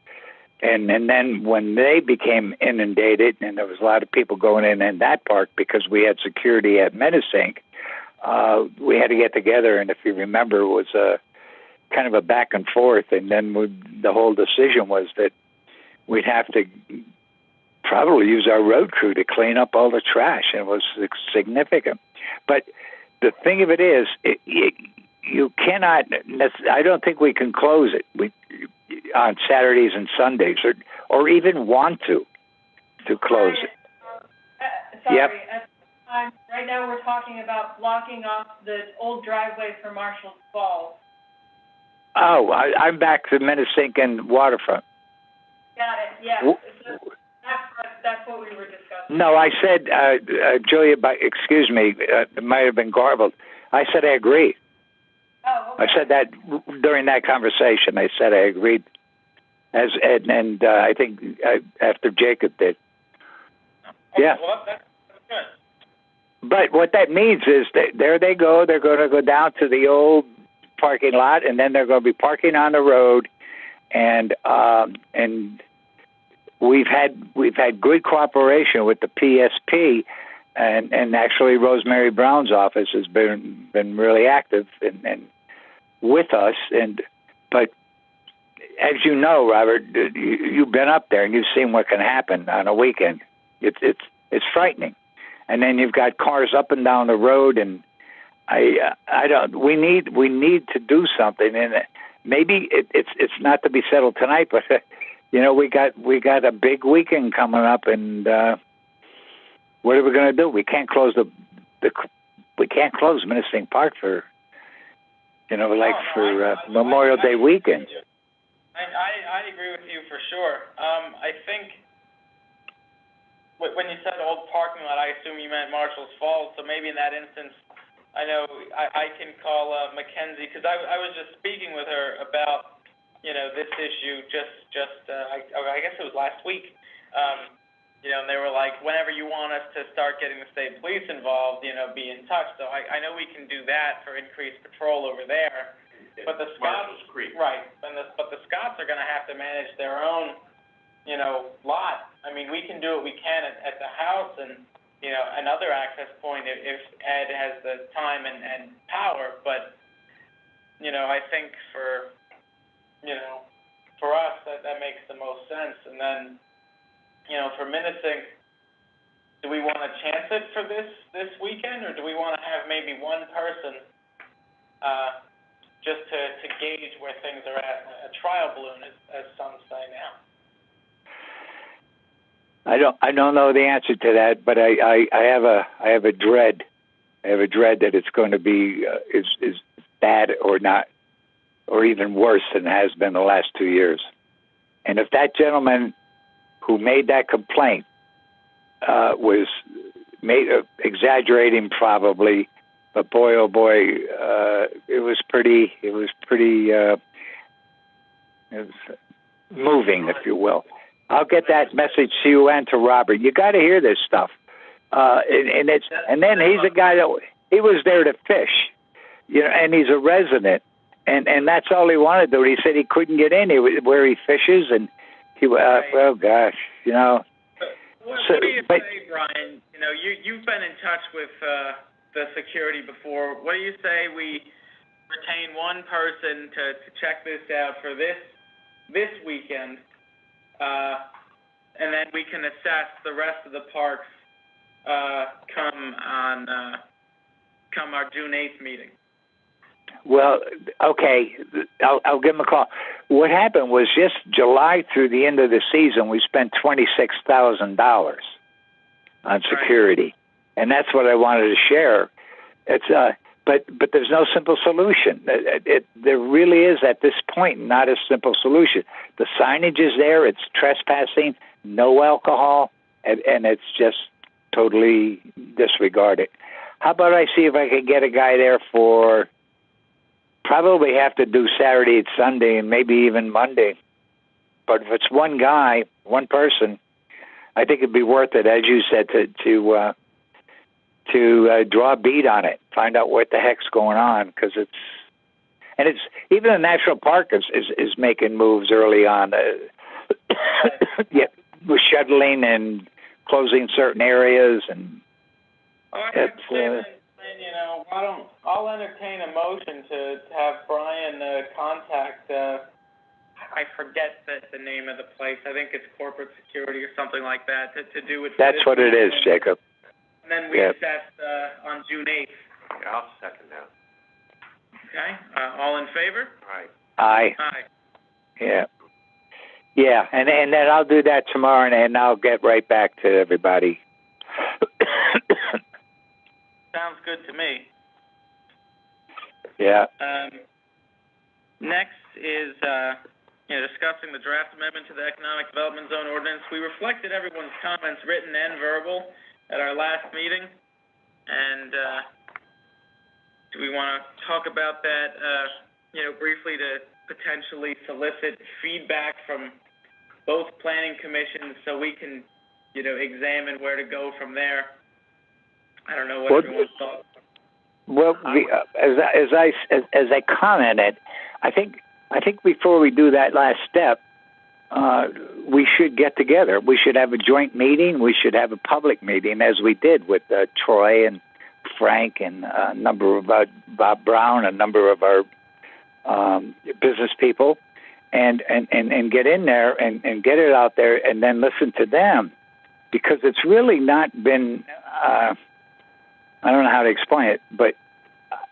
And then when they became inundated, and there was a lot of people going in that park because we had security at Menacink, we had to get together. And if you remember, it was kind of a back and forth. And then the whole decision was that we'd have to probably use our road crew to clean up all the trash. And it was significant. But the thing of it is, you cannot. I don't think we can close it on Saturdays and Sundays, or even want to close it. Sorry, Yep. at the time, right now we're talking about blocking off the old driveway for Marshall's Falls. Oh, I'm back to Menacink and Waterfront. Got it, yeah. That's what we were discussing. No, I said, Julia, excuse me, it might have been garbled. I said I agreed. Oh, okay. I said that during that conversation. I said I agreed, and I think after Jacob did. Okay, Yeah. Well, that's good. But what that means is that there they go. They're going to go down to the old parking lot, and then they're going to be parking on the road, and we've had good cooperation with the PSP, and actually Rosemary Brown's office has been really active and with us. But as you know, Robert, you've been up there and you've seen what can happen on a weekend. It's frightening, and then you've got cars up and down the road, and I don't. We need to do something, and maybe it's not to be settled tonight, but you know, we got a big weekend coming up, and what are we going to do? We can't close we can't close Menacing Park for, you know, like Memorial Day weekend. I agree with you for sure. I think when you said old parking lot, I assume you meant Marshall's Falls. So maybe in that instance, I know I can call Mackenzie, because I was just speaking with her about, you know, this issue I guess it was last week. You know, and they were like, whenever you want us to start getting the state police involved, you know, be in touch. So I know we can do that for increased patrol over there. But the Scots, right? But the Scots are going to have to manage their own, you know, lot. I mean, we can do what we can at the house, and, you know, another access point if Ed has the time and power. But, you know, I think for us that makes the most sense. And then, you know, for Menacing, do we want to chance it for this weekend, or do we want to have maybe one person just to gauge where things are at, a trial balloon, as some say now? I don't know the answer to that, but I have a dread. I have a dread that it's going to be is bad or not, or even worse than it has been the last 2 years. And if that gentleman who made that complaint was exaggerating, probably, but boy, oh boy, it was pretty moving, if you will. I'll get that message to you and to Robert. You got to hear this stuff. And then he's a guy that he was there to fish, you know, and he's a resident, and that's all he wanted to do. He said he couldn't get in where he fishes, and he well, gosh, you know. What do you say, Brian? You know, you've been in touch with the security before. What do you say we retain one person to check this out for this weekend, and then we can assess the rest of the parks come our June 8th meeting? Well, okay, I'll give him a call. What happened was just July through the end of the season, we spent $26,000 on security, and that's what I wanted to share. It's but there's no simple solution. There really is at this point not a simple solution. The signage is there; it's trespassing, no alcohol, and it's just totally disregarded. How about I see if I can get a guy there for? Probably have to do Saturday and Sunday and maybe even Monday. But if it's one guy, one person, I think it'd be worth it, as you said, to draw a bead on it, find out what the heck's going on, because it's even the national park is making moves early on, yeah, with shuttling and closing certain areas, and you know, I'll entertain a motion to have Brian contact, I forget the name of the place. I think it's Corporate Security or something like that, to do it. That's what it is, Jacob. And then we assess on June 8th. Yeah, I'll second that. Okay, all in favor? Right. Aye. Yeah. Yeah, and then I'll do that tomorrow, and I'll get right back to everybody. Sounds good to me. Yeah. Next is discussing the draft amendment to the Economic Development Zone Ordinance. We reflected everyone's comments, written and verbal, at our last meeting. And do we want to talk about that, briefly, to potentially solicit feedback from both planning commissions so we can, examine where to go from there? I don't know what everyone's thoughts. Well, as I commented, I think before we do that last step, we should get together. We should have a joint meeting. We should have a public meeting, as we did with Troy and Frank and a number of Bob Brown, a number of our business people, and get in there and get it out there, and then listen to them, because it's really not been. I don't know how to explain it, but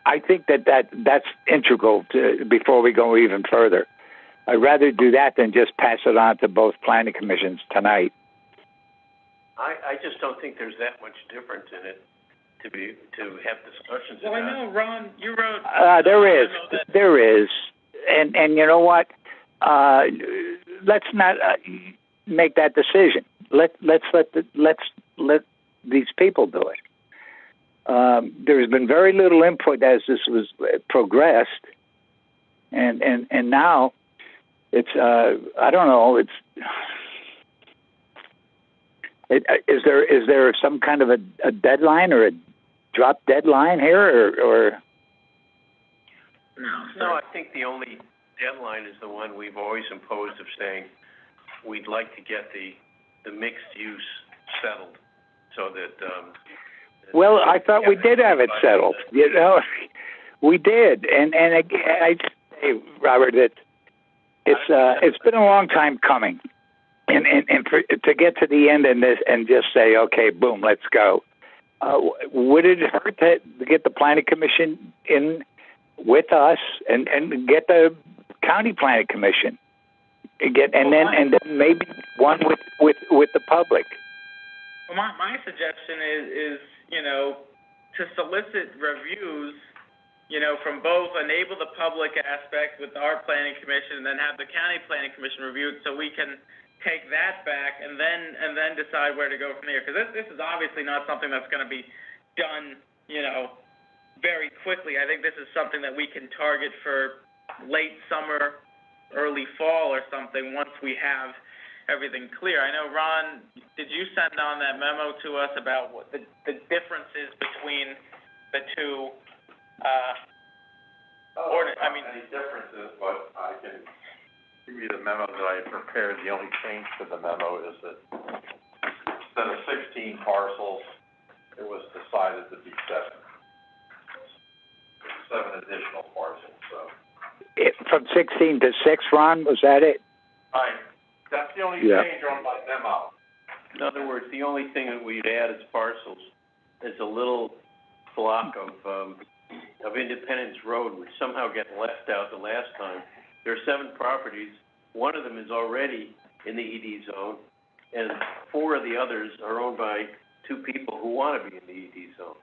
I think that's integral to before we go even further. I'd rather do that than just pass it on to both planning commissions tonight. I just don't think there's that much difference in it to have discussions Well, about. I know, Ron, you wrote. There is, and you know what? Let's not make that decision. Let's let these people do it. There's been very little input as this was progressed, and now it's I don't know. Is there some kind of a deadline or a drop deadline here or? No, I think the only deadline is the one we've always imposed of saying we'd like to get the mixed use settled so that. Well, I thought we did have it settled. You know, we did, and I say, Robert, that it's been a long time coming, and to get to the end and just say, okay, boom, let's go. Would it hurt to get the planning commission in with us and get the county planning commission and then maybe one with the public? Well, my suggestion is to solicit reviews, from both, enable the public aspect with our planning commission, and then have the county planning commission review it, so we can take that back and then decide where to go from there. Because this is obviously not something that's going to be done, very quickly. I think this is something that we can target for late summer, early fall or something once we have everything clear. I know, Ron, did you send on that memo to us about what the differences between the two? Any differences, but I can give you the memo that I prepared. The only change to the memo is that instead of 16 parcels, it was decided to be 7. 7 additional parcels, so. From 16 to 6, Ron, was that it? Right. That's the only change on my memo. In other words, the only thing that we'd add as parcels is a little block of Independence Road, which somehow got left out the last time. There are 7 properties. One of them is already in the ED zone, and 4 of the others are owned by 2 people who want to be in the ED zone.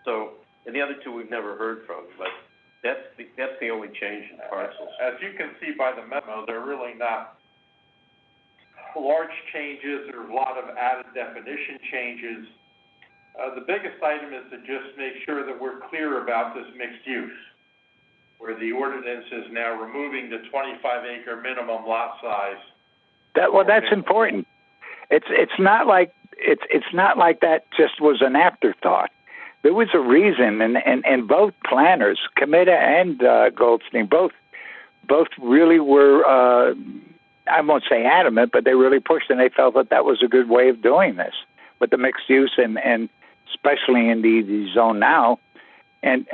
So, and the other 2 we've never heard from, but that's the only change in parcels. As you can see by the memo, they're really not large changes or a lot of added definition changes. The biggest item is to just make sure that we're clear about this mixed use, where the ordinance is now removing the 25-acre minimum lot size. That's important. It's not like that just was an afterthought. There was a reason, and both planners, Comita and Goldstein, both really were. I won't say adamant, but they really pushed, and they felt that was a good way of doing this with the mixed use, and especially in the zone now, and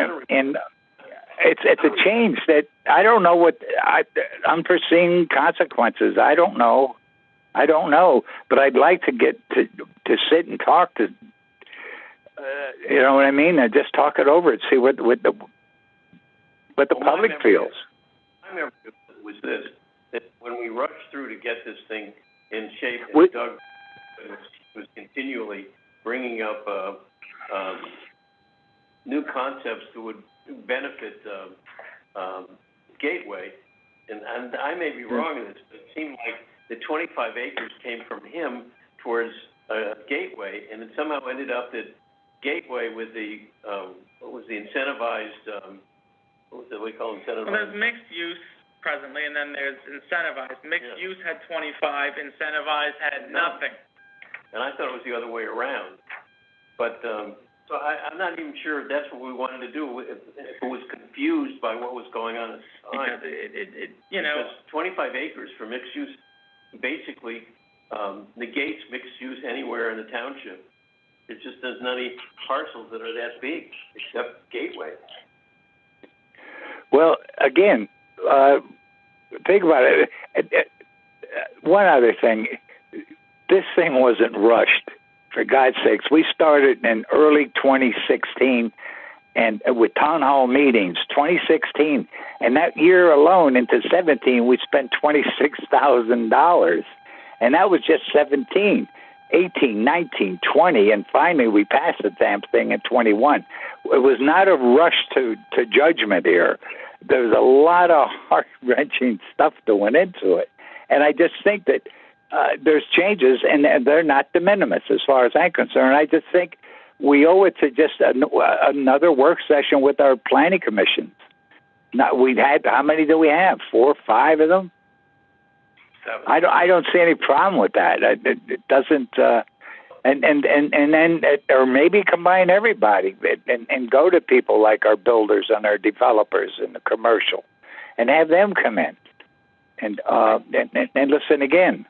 it's a change that I don't know what unforeseen consequences. I don't know, but I'd like to get to sit and talk to, you know what I mean, and just talk it over and see what the public feels. I remember it was this. That when we rushed through to get this thing in shape, and Doug was continually bringing up new concepts that would benefit Gateway, and I may be wrong in this, but it seemed like the 25 acres came from him towards Gateway, and it somehow ended up that Gateway with the what was the incentivized what was it we call incentivized? Well, there's mixed use presently, and then there's incentivized. Mixed use had 25, incentivized had nothing. And I thought it was the other way around. But so I'm not even sure if that's what we wanted to do. If it was confused by what was going on at the time. Because because 25 acres for mixed use basically negates mixed use anywhere in the township. It just doesn't any parcels that are that big, except Gateway. Well, again, think about it. One other thing, this thing wasn't rushed. For God's sakes, we started in early 2016, and with town hall meetings, 2016, and that year alone into 17, we spent $26,000, and that was just 17, 18, 19, 20, and finally we passed the damn thing in 21. It was not a rush to judgment here. There was a lot of heart-wrenching stuff that went into it, and I just think that there's changes, and they're not de minimis as far as I'm concerned. I just think we owe it to just another work session with our planning commissions. We've had, how many do we have? 4 or 5 of them? 7. I don't see any problem with that. It doesn't, and then or maybe combine everybody and go to people like our builders and our developers and the commercial, and have them come in and listen again.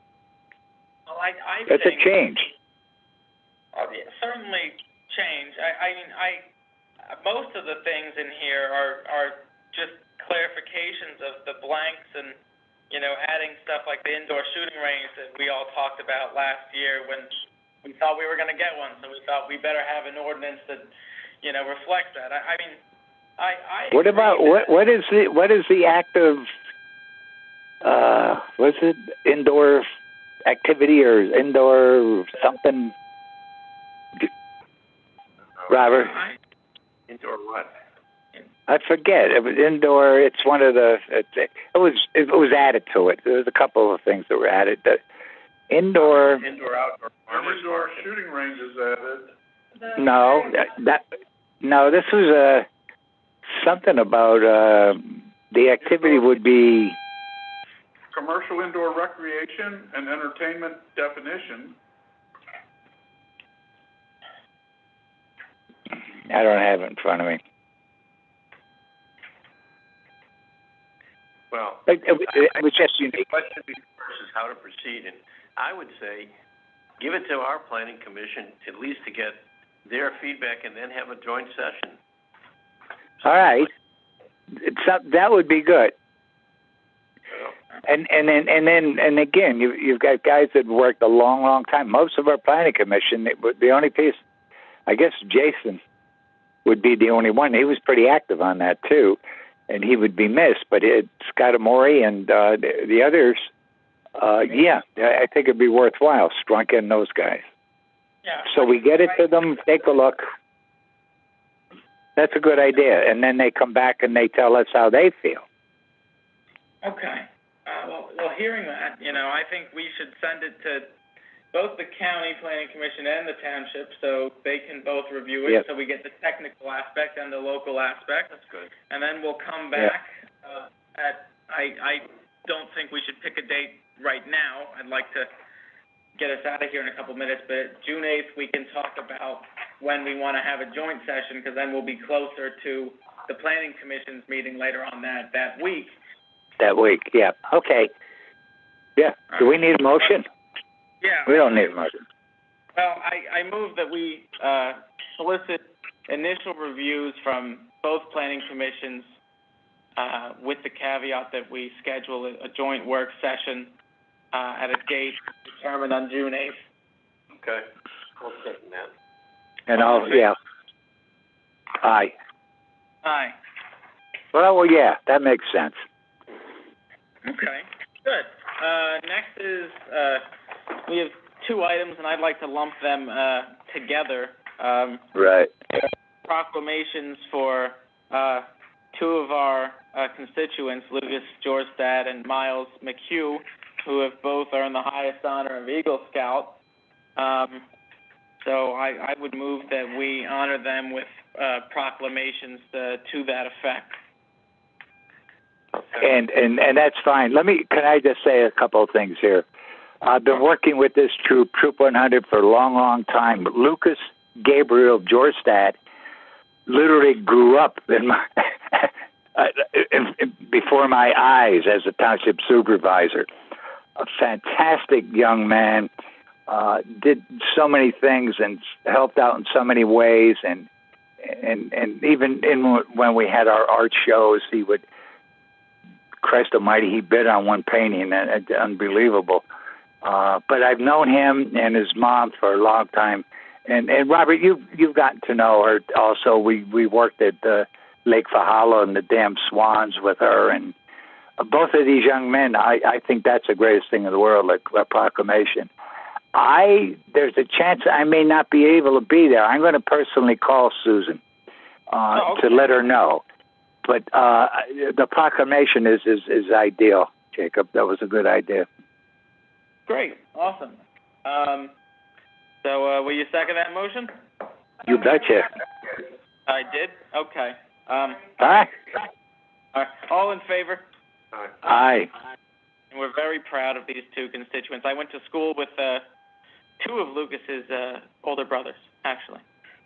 Well, I That's think a change. Certainly change. I mean, most of the things in here are just clarifications of the blanks and, adding stuff like the indoor shooting range that we all talked about last year when we thought we were going to get one, so we thought we better have an ordinance that, reflects that. I mean, I What about what is the active was it indoor activity or indoor something? Robert? Indoor what? I forget. It was indoor. It's one of the. It was added to it. There was a couple of things that were added. The indoor. Outdoor. Indoor shooting range is added. No. This was something about the activity would be Commercial indoor recreation and entertainment definition. I don't have it in front of me. Well, it was just unique. The question before us is how to proceed, and I would say give it to our planning commission at least to get their feedback, and then have a joint session. All right, that would be good. And then again, you've got guys that worked a long time. Most of our planning commission, the only piece, I guess, Jason would be the only one. He was pretty active on that too, and he would be missed. But Scott Amori and the others, I think it'd be worthwhile Strunk in those guys. Yeah. So we get it to them, take a look. That's a good idea, and then they come back and they tell us how they feel. Okay. Well, hearing that, I think we should send it to both the county planning commission and the township so they can both review it. Yep. So we get the technical aspect and the local aspect. That's good. And then we'll come back I don't think we should pick a date right now. I'd like to get us out of here in a couple minutes, but June 8th we can talk about when we want to have a joint session, because then we'll be closer to the planning commission's meeting later on that week. That week, yeah. Okay. Yeah. Do we need a motion? Yeah. We don't need a motion. Well, I move that we solicit initial reviews from both planning commissions with the caveat that we schedule a joint work session at a date determined on June 8th. Okay. We'll second that. And aye. Aye. Well, yeah, that makes sense. Okay, good. Next is, we have 2 items, and I'd like to lump them together. Right. Proclamations for 2 of our constituents, Lucas Jorstad and Miles McHugh, who have both earned the highest honor of Eagle Scout. So I would move that we honor them with proclamations to that effect. And that's fine. Can I just say a couple of things here? I've been working with this Troop 100 for a long time. Lucas Gabriel Jorstad literally grew up in my before my eyes as a township supervisor. A fantastic young man, did so many things and helped out in so many ways, and even when we had our art shows, he would. Christ Almighty, he bid on one painting, unbelievable. But I've known him and his mom for a long time, And Robert, you've gotten to know her also. We worked at Lake Fahala and the Damn Swans with her, and both of these young men. I think that's the greatest thing in the world, like a proclamation. There's a chance I may not be able to be there. I'm going to personally call Susan to let her know. But the proclamation is ideal, Jacob. That was a good idea. Great, awesome. So will you second that motion? You betcha. I did? Okay. Aye. All in favor? Aye. And we're very proud of these two constituents. I went to school with two of Lucas's older brothers, actually.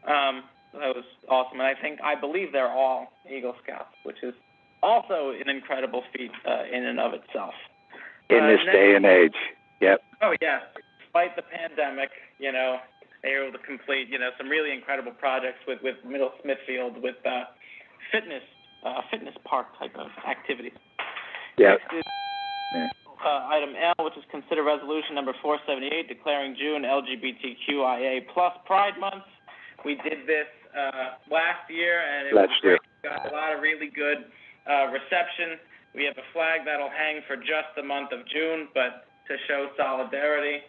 That was awesome. And I believe they're all Eagle Scouts, which is also an incredible feat in and of itself. In this day and age. Yep. Oh, yeah. Despite the pandemic, they were able to complete, some really incredible projects with Middle Smithfield, with fitness park type of activities. Yep. Item L, which is consider resolution number 478, declaring June LGBTQIA+ Pride Month. We did this last year, and it was great. We got a lot of really good reception. We have a flag that'll hang for just the month of June, but to show solidarity,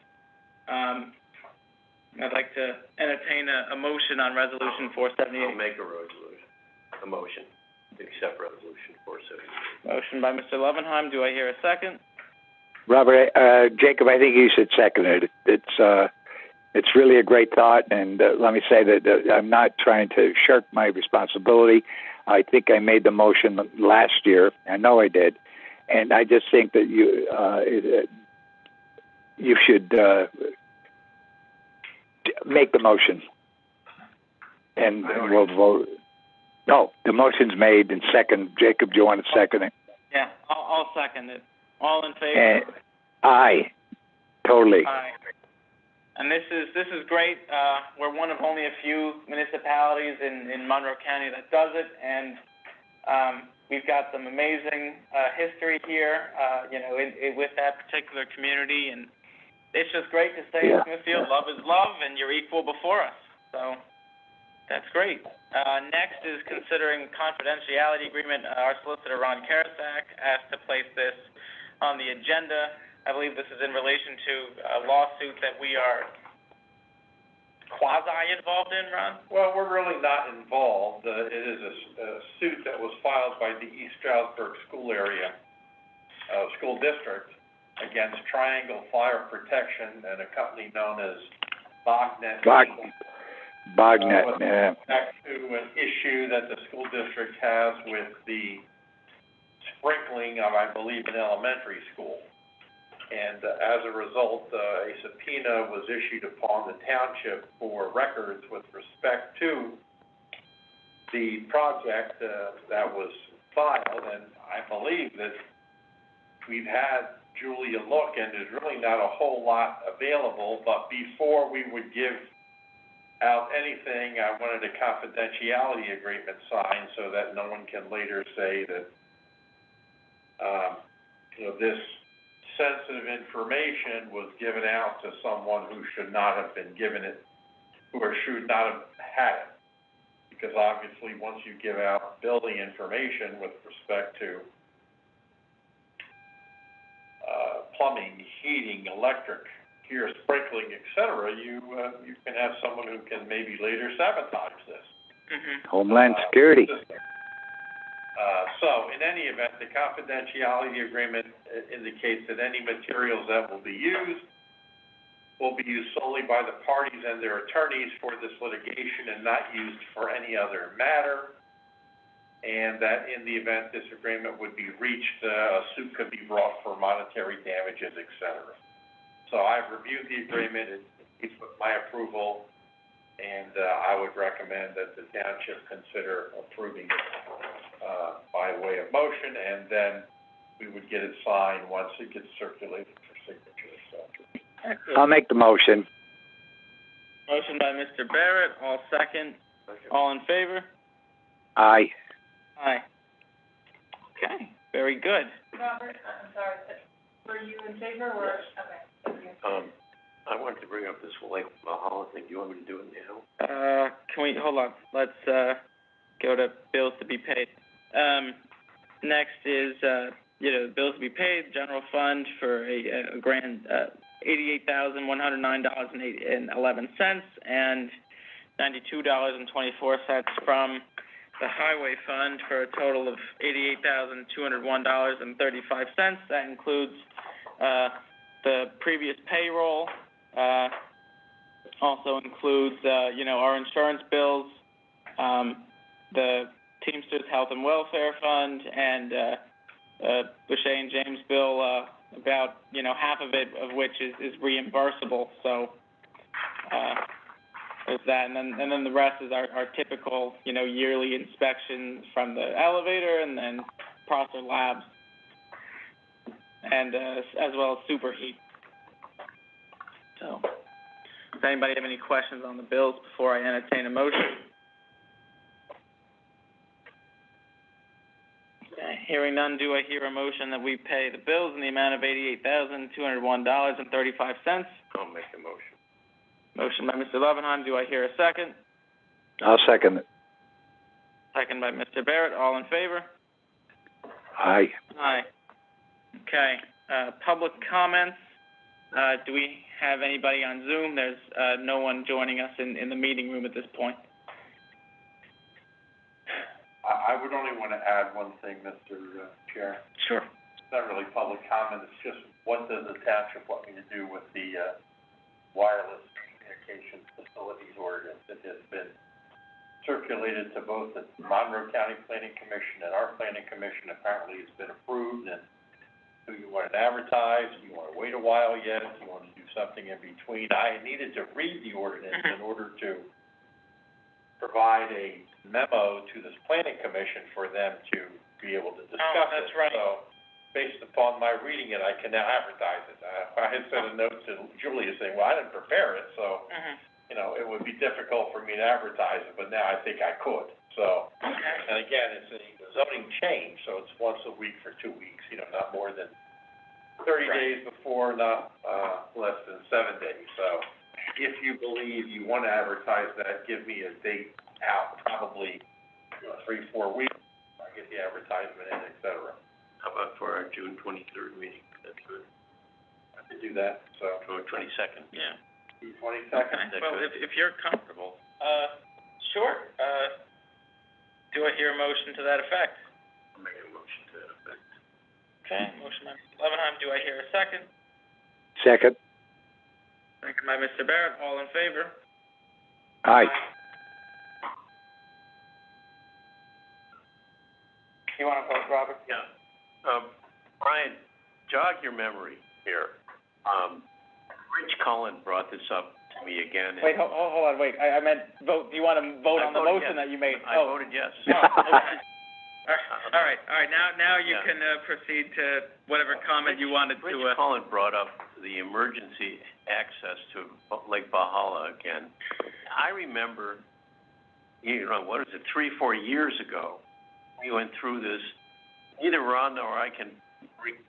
I'd like to entertain a motion on resolution 478. I'll make a motion to accept resolution 478. Motion by Mr. Levenheim. Do I hear a second? Robert, Jacob, I think you should second it. It's really a great thought, and let me say that I'm not trying to shirk my responsibility. I think I made the motion last year. I know I did, and I just think that you should make the motion, and we'll vote. No, the motion's made and second. Jacob, do you want to second it? Yeah, I'll second it. All in favor? Aye, totally. Aye. And this is great. We're one of only a few municipalities in Monroe County that does it, and we've got some amazing history here, with that particular community, and it's just great to say in Smithfield, love is love, and you're equal before us. So that's great. Next is considering confidentiality agreement. Our solicitor, Ron Karasak, asked to place this on the agenda. I believe this is in relation to a lawsuit that we are quasi-involved in, Ron? Well, we're really not involved. It is a suit that was filed by the East Stroudsburg school school district against Triangle Fire Protection and a company known as Bognet. Back to an issue that the school district has with the sprinkling of, I believe, an elementary school. And as a result, a subpoena was issued upon the township for records with respect to the project that was filed. And I believe that we've had Julia look, and there's really not a whole lot available. But before we would give out anything, I wanted a confidentiality agreement signed so that no one can later say that, this sensitive information was given out to someone who should not have been given it, or should not have had it. Because obviously, once you give out building information with respect to plumbing, heating, electric, here sprinkling, etc., you can have someone who can maybe later sabotage this. Mm-hmm. Homeland Security. So, in any event, the confidentiality agreement indicates that any materials that will be used solely by the parties and their attorneys for this litigation and not used for any other matter, and that in the event this agreement would be reached, a suit could be brought for monetary damages, etc. So I've reviewed the agreement, it's with my approval, and I would recommend that the township consider approving it by way of motion, and then we would get it signed once it gets circulated for signature. So. I'll make the motion. Motion by Mr. Barrett, all second. All in favor? Aye. Aye. Okay, very good. Robert, I'm sorry, were you in favor or, okay, thank you. I wanted to bring up this Lake Valhalla thing. Do you want me to do it now? Can we, hold on, let's, go to bills to be paid. Next is, bills to be paid, general fund for a grand, $88,109.11, and $92.24 from the highway fund for a total of $88,201.35. That includes, the previous payroll, also includes, our insurance bills, the Teamsters Health and Welfare Fund, and Boucher and James bill, about, half of it of which is reimbursable. So there's that, and then the rest is our typical, yearly inspections from the elevator and then Prosser Labs, and as well as superheat. So, does anybody have any questions on the bills before I entertain a motion? Okay, hearing none, do I hear a motion that we pay the bills in the amount of $88,201.35? I'll make a motion. Motion by Mr. Levenheim. Do I hear a second? I'll second it. Second by Mr. Barrett. All in favor? Aye. Aye. Okay. Public comments. Do we have anybody on Zoom? There's no one joining us in the meeting room at this point. I would only want to add one thing, Mr. Chair. Sure. It's not really public comment, it's just what does the township want me to do with the wireless communications facilities ordinance that has been circulated to both the Monroe County Planning Commission and our Planning Commission. Apparently it's been approved, and do you want it advertised? Do you want to wait a while yet? Do you want to do something in between? I needed to read the ordinance in order to provide a memo to this Planning Commission for them to be able to discuss it. That's right. So, based upon my reading it, I can now advertise it. I had sent a note to Julia saying, well, I didn't prepare it, so, it would be difficult for me to advertise it, but now I think I could. So, and again, it's a zoning change, so it's once a week for 2 weeks, not more than 30 days before, not less than 7 days. So, if you believe you want to advertise that, give me a date out, probably 3-4 weeks. I get the advertisement in, et cetera. How about for our June 23rd meeting? That's good. I could do that, so. Or 22nd? Yeah. 22nd? Okay. Well, if you're comfortable, sure. Do I hear a motion to that effect? I'll make a motion to that effect. Okay. Motion by Mr. Levenheim. Do I hear a second? Second. Second by Mr. Barrett. All in favor? Aye. You want to vote, Robert? Yeah. Brian, jog your memory here. Rich Cullen brought this up to me again. Wait, hold on, wait. I meant vote. Do you want to vote on the motion that you made? I voted yes. Okay. All right. Now you can proceed to whatever comment you wanted to. Rich Cullen brought up the emergency access to Lake Valhalla again. I remember, 3-4 years ago, we went through this. Either Rhonda or I can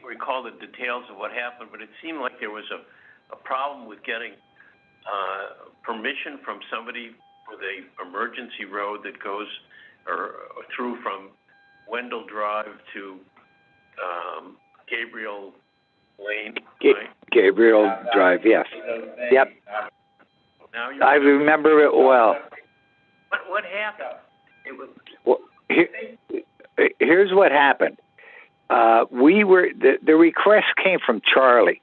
recall the details of what happened, but it seemed like there was a problem with getting permission from somebody for the emergency road that goes through from Wendell Drive to Gabriel Lane, right? Gabriel Drive, yes. Yep. Now I remember it well. What happened? It was. Well, here's what happened. The request came from Charlie,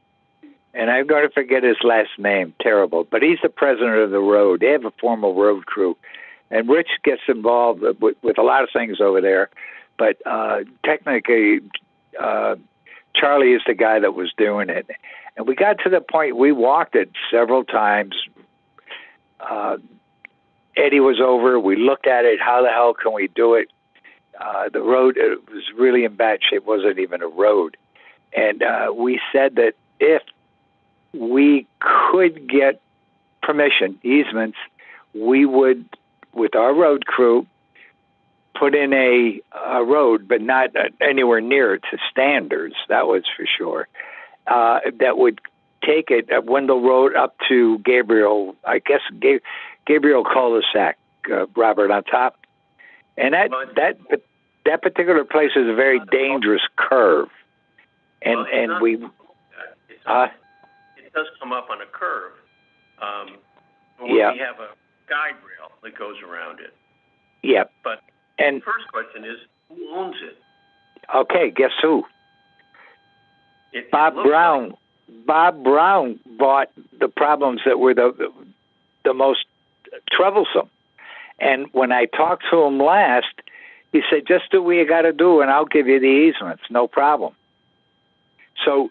and I'm going to forget his last name, terrible, but he's the president of the road. They have a formal road crew, and Rich gets involved with a lot of things over there, but technically, Charlie is the guy that was doing it. And we got to the point, we walked it several times. Eddie was over, we looked at it, how the hell can we do it? The road was really in bad shape, wasn't even a road. And we said that if we could get permission, easements, we would, with our road crew, put in a road, but not anywhere near to standards, that was for sure, that would take it at Wendell Road up to Gabriel, I guess Gabriel cul-de-sac, Robert, on top. And that particular place is a very dangerous curve. And it does come up on a curve. But yeah. We have a guide rail that goes around it. Yeah. But and the first question is, who owns it? Okay, guess who? Bob Brown. Like... Bob Brown bought the problems that were the most troublesome. And when I talked to him last, he said, just do what you got to do, and I'll give you the easements, no problem. So,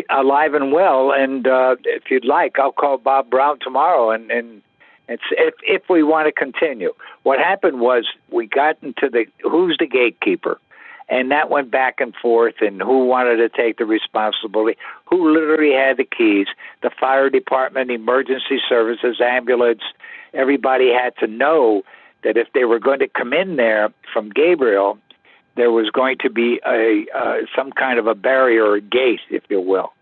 alive and well, and if you'd like, I'll call Bob Brown tomorrow, and if we want to continue. What happened was we got into who's the gatekeeper, and that went back and forth, and who wanted to take the responsibility, who literally had the keys, the fire department, emergency services, ambulance, everybody had to know that if they were going to come in there from Gabriel, there was going to be some kind of a barrier or gate, if you will,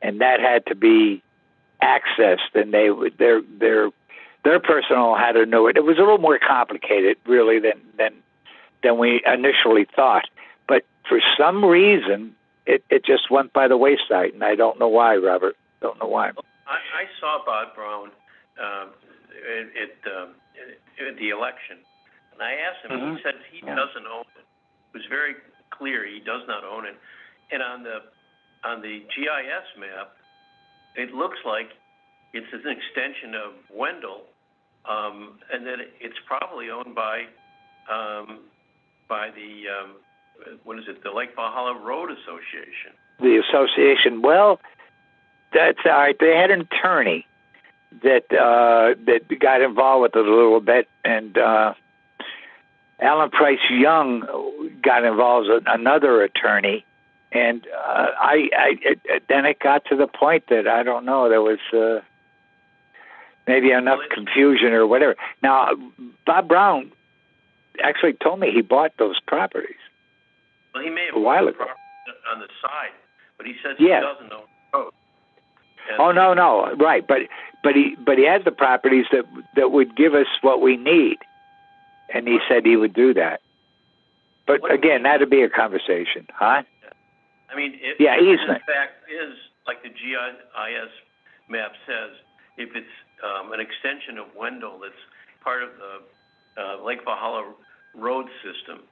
and that had to be accessed, and their personnel had to know it. It was a little more complicated, really, than we initially thought. But for some reason, it just went by the wayside, and I don't know why, Robert. Don't know why. I saw Bob Brown at the election, and I asked him. Mm-hmm. He said he doesn't own it. It was very clear he does not own it. And on the GIS map, it looks like it's an extension of Wendell, and that it's probably owned by the what is it? The Lake Valhalla Road Association. The association. Well, that's all right. They had an attorney that got involved with it a little bit, and Alan Price Young got involved with another attorney, and then it got to the point that I don't know, there was maybe enough confusion or whatever. Now, Bob Brown actually told me he bought those properties. Well, he may have a while ago on the side, but he says he doesn't own the road. Oh no, right, but he has the properties that would give us what we need, and he said he would do that. But again, that'd be a conversation, huh? I mean, if easement. In fact is like the GIS map says, if it's an extension of Wendell that's part of the Lake Valhalla road system,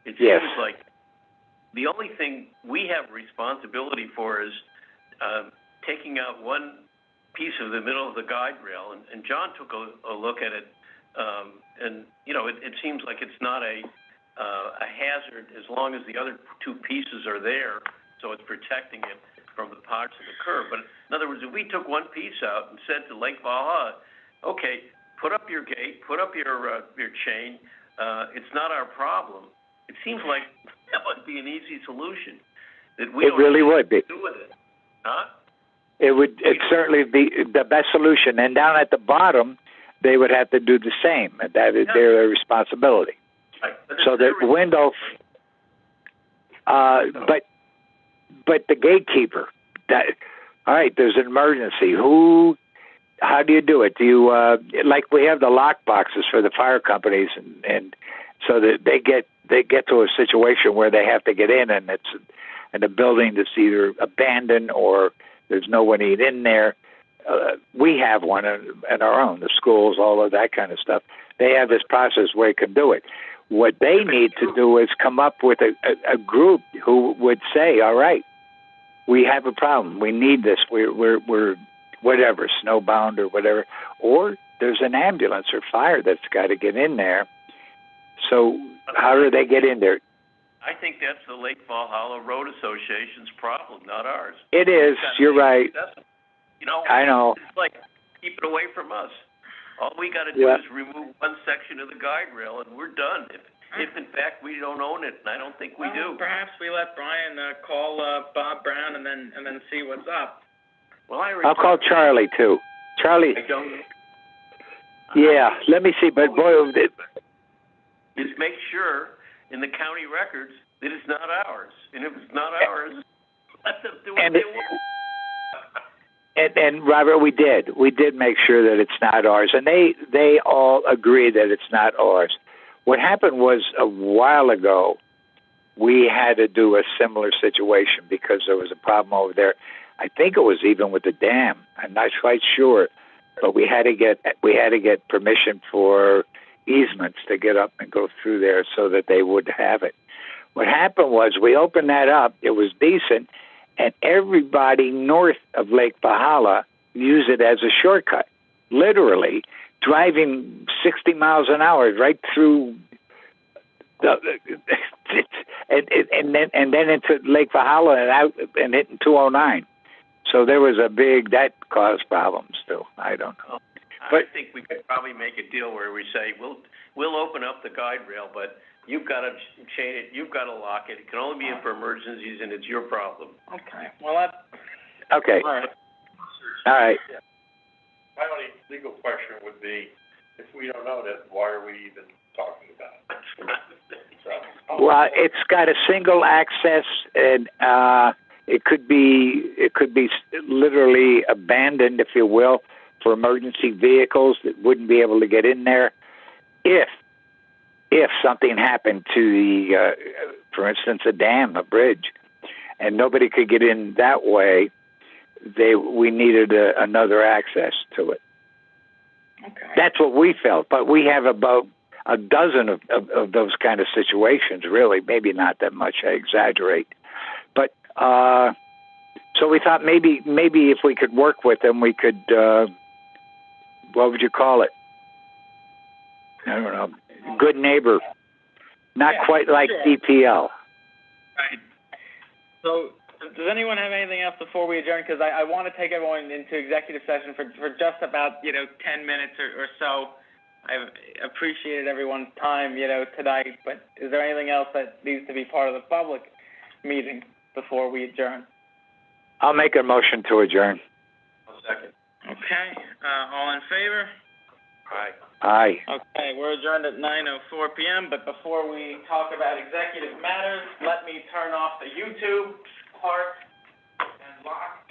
it seems like the only thing we have responsibility for is taking out one piece of the middle of the guide rail, and John took a look at it, and it seems like it's not a hazard as long as the other two pieces are there, so it's protecting it from the parts of the curve. But in other words, if we took one piece out and said to Lake Valhalla, okay, put up your gate, put up your chain, it's not our problem. It seems like that would be an easy solution. That we it really would be. Do with it, huh? It would certainly be the best solution. And down at the bottom, they would have to do the same. That is their responsibility. Right. So that Wendell, but the gatekeeper. All right, there's an emergency. How do you do it? Do you like we have the lock boxes for the fire companies, and so that they get to a situation where they have to get in, and it's in a building that's either abandoned or there's no one in there. We have one in our own, the schools, all of that kind of stuff. They have this process where you can do it. What they need to do is come up with a group who would say, all right, we have a problem. We need this. We're whatever, snowbound or whatever. Or there's an ambulance or fire that's got to get in there. So how do they get in there? I think that's the Lake Valhalla Road Association's problem, not ours. It is. You're right. I know. It's like, keep it away from us. All we got to do is remove one section of the guide rail, and we're done. If in fact we don't own it, and I don't think we do. Perhaps we let Brian call Bob Brown and then see what's up. Well, I'll call Charlie too. Charlie. I don't. Yeah. Let me see. But boy, just make sure in the county records that it's not ours, and if it's not ours, let them do what they want. And Robert, we did make sure that it's not ours, and they all agree that it's not ours. What happened was a while ago, we had to do a similar situation because there was a problem over there. I think it was even with the dam. I'm not quite sure, but we had to get permission for easements to get up and go through there so that they would have it. What happened was we opened that up. It was decent, and everybody north of Lake Valhalla used it as a shortcut, literally driving 60 miles an hour right through and then into Lake Valhalla and out and hitting 209. So there was that caused problems too. I don't know. I think we could probably make a deal where we say we'll open up the guide rail, but you've got to chain it, you've got to lock it. It can only be in for emergencies, and it's your problem. Okay. Well, that's okay. All right. All right. Yeah. My only legal question would be, if we don't know that, why are we even talking about it? Well, it's got a single access, and it could be literally abandoned, if you will, for emergency vehicles that wouldn't be able to get in there if something happened to the, for instance, a dam, a bridge, and nobody could get in that way. We needed another access to it. Okay. That's what we felt, but we have about a dozen of those kind of situations, really. Maybe not that much, I exaggerate. But so we thought maybe if we could work with them, we could, what would you call it? I don't know, good neighbor. Not quite like sure. DPL. Right. So, does anyone have anything else before we adjourn? Because I want to take everyone into executive session for just about 10 minutes or so. I've appreciated everyone's time tonight, but is there anything else that needs to be part of the public meeting before we adjourn? I'll make a motion to adjourn. I'll second. Okay. All in favor? Aye. Aye. Okay, we're adjourned at 9:04 p.m., but before we talk about executive matters, let me turn off the YouTube part and lock